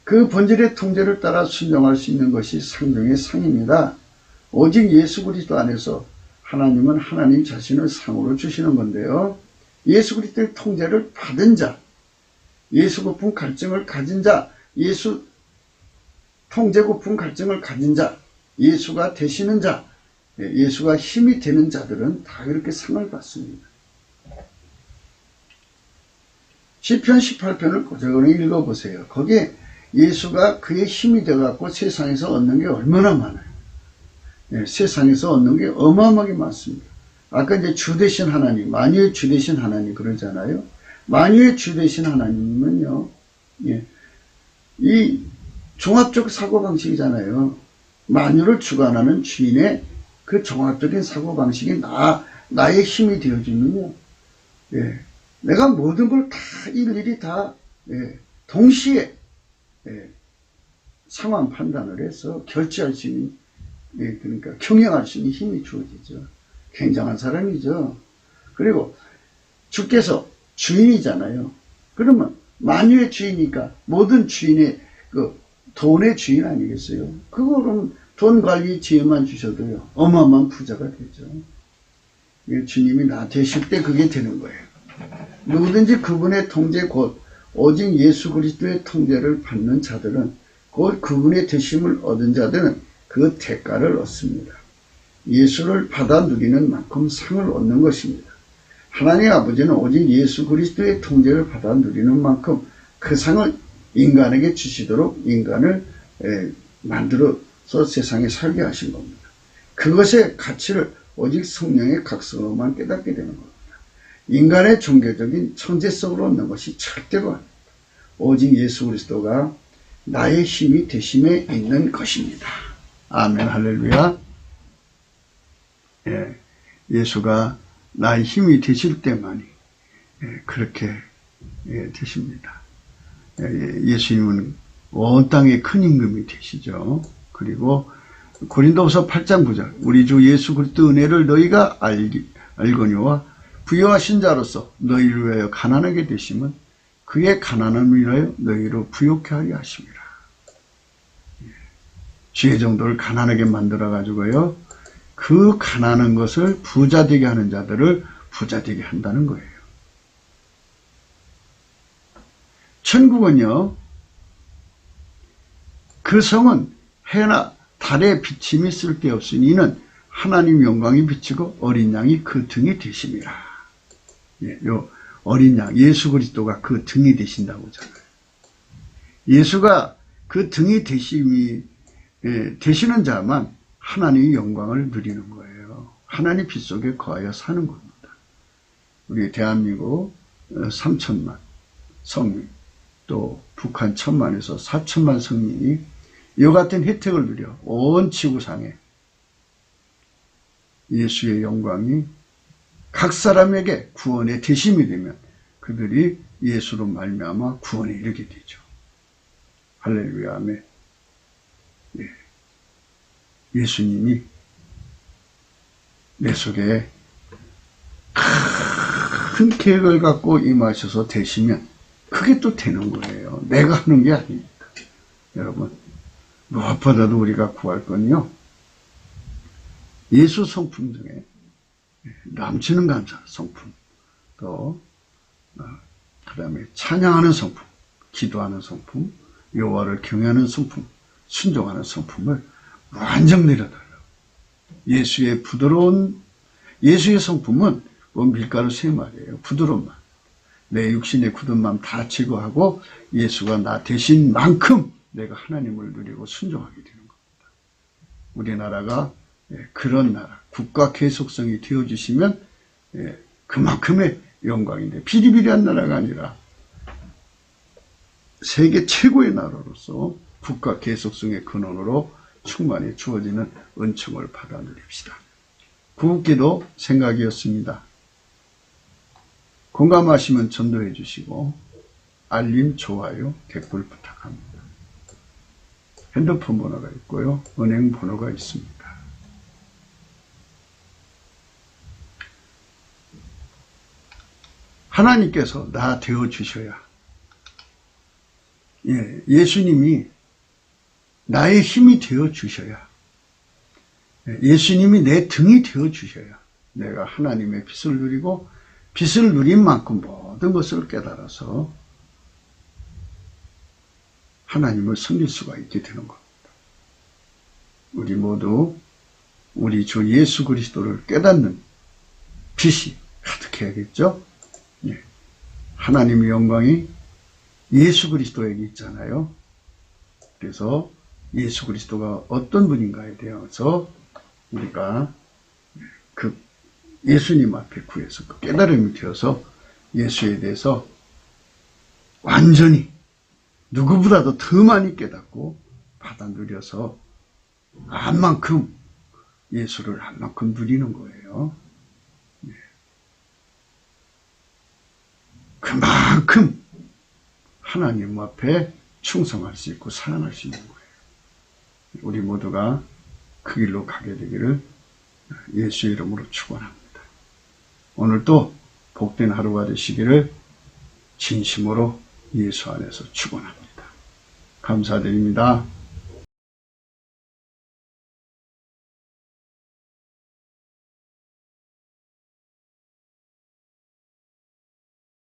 그 본질의 통제를 따라 순종할 수 있는 것이 상 중의 상입니다. 오직 예수 그리스도 안에서 하나님은 하나님 자신을 상으로 주시는 건데요. 예수 그리스도의 통제를 받은 자, 예수 고품 갈증을 가진 자, 예수 통제 고품 갈증을 가진 자, 예수가 되시는 자, 예수가 힘이 되는 자들은 다 이렇게 상을 받습니다. 시편 18편을 고정으로 읽어보세요. 거기에 예수가 그의 힘이 되어갖고 세상에서 얻는 게 얼마나 많아요. 세상에서 얻는 게 어마어마하게 많습니다. 아까 이제 주 되신 하나님, 만유의 주 되신 하나님 그러잖아요. 만유의 주 되신 하나님은요, 이 종합적 사고방식이잖아요. 만유를 주관하는 주인의 그 종합적인 사고방식이 나의 힘이 되어주면요, 내가 모든 걸 다 일일이 다 동시에 상황 판단을 해서 결제할 수 있는, 그러니까 경영할 수 있는 힘이 주어지죠. 굉장한 사람이죠. 그리고 주께서 주인이잖아요. 그러면 만유의 주인이니까 모든 주인의 그 돈의 주인 아니겠어요? 그거는 돈 관리 지혜만 주셔도요 어마어마한 부자가 되죠. 주님이 나 되실 때 그게 되는 거예요. 누구든지 그분의 통제 곧 오직 예수 그리스도의 통제를 받는 자들은 곧 그분의 되심을 얻은 자들은 그 대가를 얻습니다. 예수를 받아 누리는 만큼 상을 얻는 것입니다. 하나님 아버지는 오직 예수 그리스도의 통제를 받아 누리는 만큼 그 상을 인간에게 주시도록 인간을 만들어서 세상에 살게 하신 겁니다. 그것의 가치를 오직 성령의 각성으로만 깨닫게 되는 겁니다. 인간의 종교적인 천재성으로 얻는 것이 절대로 아닙니다. 오직 예수 그리스도가 나의 힘이 되심에 있는 것입니다. 아멘 할렐루야. 예수가 나의 힘이 되실 때만이 그렇게 되십니다. 예수님은 온 땅에 큰 임금이 되시죠. 그리고 고린도후서 8장 9절 우리 주 예수 그리스도 은혜를 너희가 알거니와 부여하신 자로서 너희를 위하여 가난하게 되심은 그의 가난함을 위하여 너희로 부욕케 하려 하심이라. 지혜 정도를 가난하게 만들어 가지고요 그 가난한 것을 부자되게 하는 자들을 부자되게 한다는 거예요. 천국은요 그 성은 해나 달의 비침이 쓸데없으니 이는 하나님 영광이 비치고 어린 양이 그 등이 되심이라. 요 어린 양 예수 그리스도가 그 등이 되신다고 하잖아요. 예수가 그 등이 되시는 자만 하나님의 영광을 누리는 거예요. 하나님 빛 속에 거하여 사는 겁니다. 우리 대한민국 3천만 성민 또 북한 1,000만에서 4천만 성민이 이와 같은 혜택을 누려 온 지구상에 예수의 영광이 각 사람에게 구원의 대심이 되면 그들이 예수로 말미암아 구원에 이르게 되죠. 할렐루야 아멘. 예수님이 내 속에 큰 계획을 갖고 임하셔서 되시면 그게 또 되는 거예요. 내가 하는 게 아닙니다. 여러분 무엇보다도 우리가 구할 건요 예수 성품 중에 넘치는 감사 성품 또 그 다음에 찬양하는 성품 기도하는 성품, 여호와를 경외하는 성품, 순종하는 성품을 완전 내려달라고. 예수의 부드러운, 예수의 성품은 밀가루 3마리예요. 부드러운 마음. 내 육신의 굳은 마음 다 제거하고 예수가 나 되신 만큼 내가 하나님을 누리고 순종하게 되는 겁니다. 우리나라가 그런 나라, 국가 계속성이 되어주시면 그만큼의 영광인데, 비리비리한 나라가 아니라 세계 최고의 나라로서 국가 계속성의 근원으로 충만히 주어지는 은총을 받아 누립시다. 구국기도 생각이었습니다. 공감하시면 전도해 주시고 알림, 좋아요, 댓글 부탁합니다. 핸드폰 번호가 있고요. 은행 번호가 있습니다. 하나님께서 나 되어 주셔야, 예수님이 나의 힘이 되어 주셔야, 예수님이 내 등이 되어 주셔야 내가 하나님의 빛을 누리고 빛을 누린 만큼 모든 것을 깨달아서 하나님을 섬길 수가 있게 되는 겁니다. 우리 모두 우리 주 예수 그리스도를 깨닫는 빛이 가득해야겠죠? 하나님의 영광이 예수 그리스도에게 있잖아요. 그래서 예수 그리스도가 어떤 분인가에 대해서 우리가 그 예수님 앞에 구해서 그 깨달음이 되어서 예수에 대해서 완전히 누구보다도 더 많이 깨닫고 받아 누려서 안만큼 예수를 안만큼 누리는 거예요. 그만큼 하나님 앞에 충성할 수 있고 사랑할 수 있는 거예요. 우리 모두가 그 길로 가게 되기를 예수의 이름으로 축원합니다. 오늘도 복된 하루가 되시기를 진심으로 예수 안에서 축원합니다. 감사드립니다.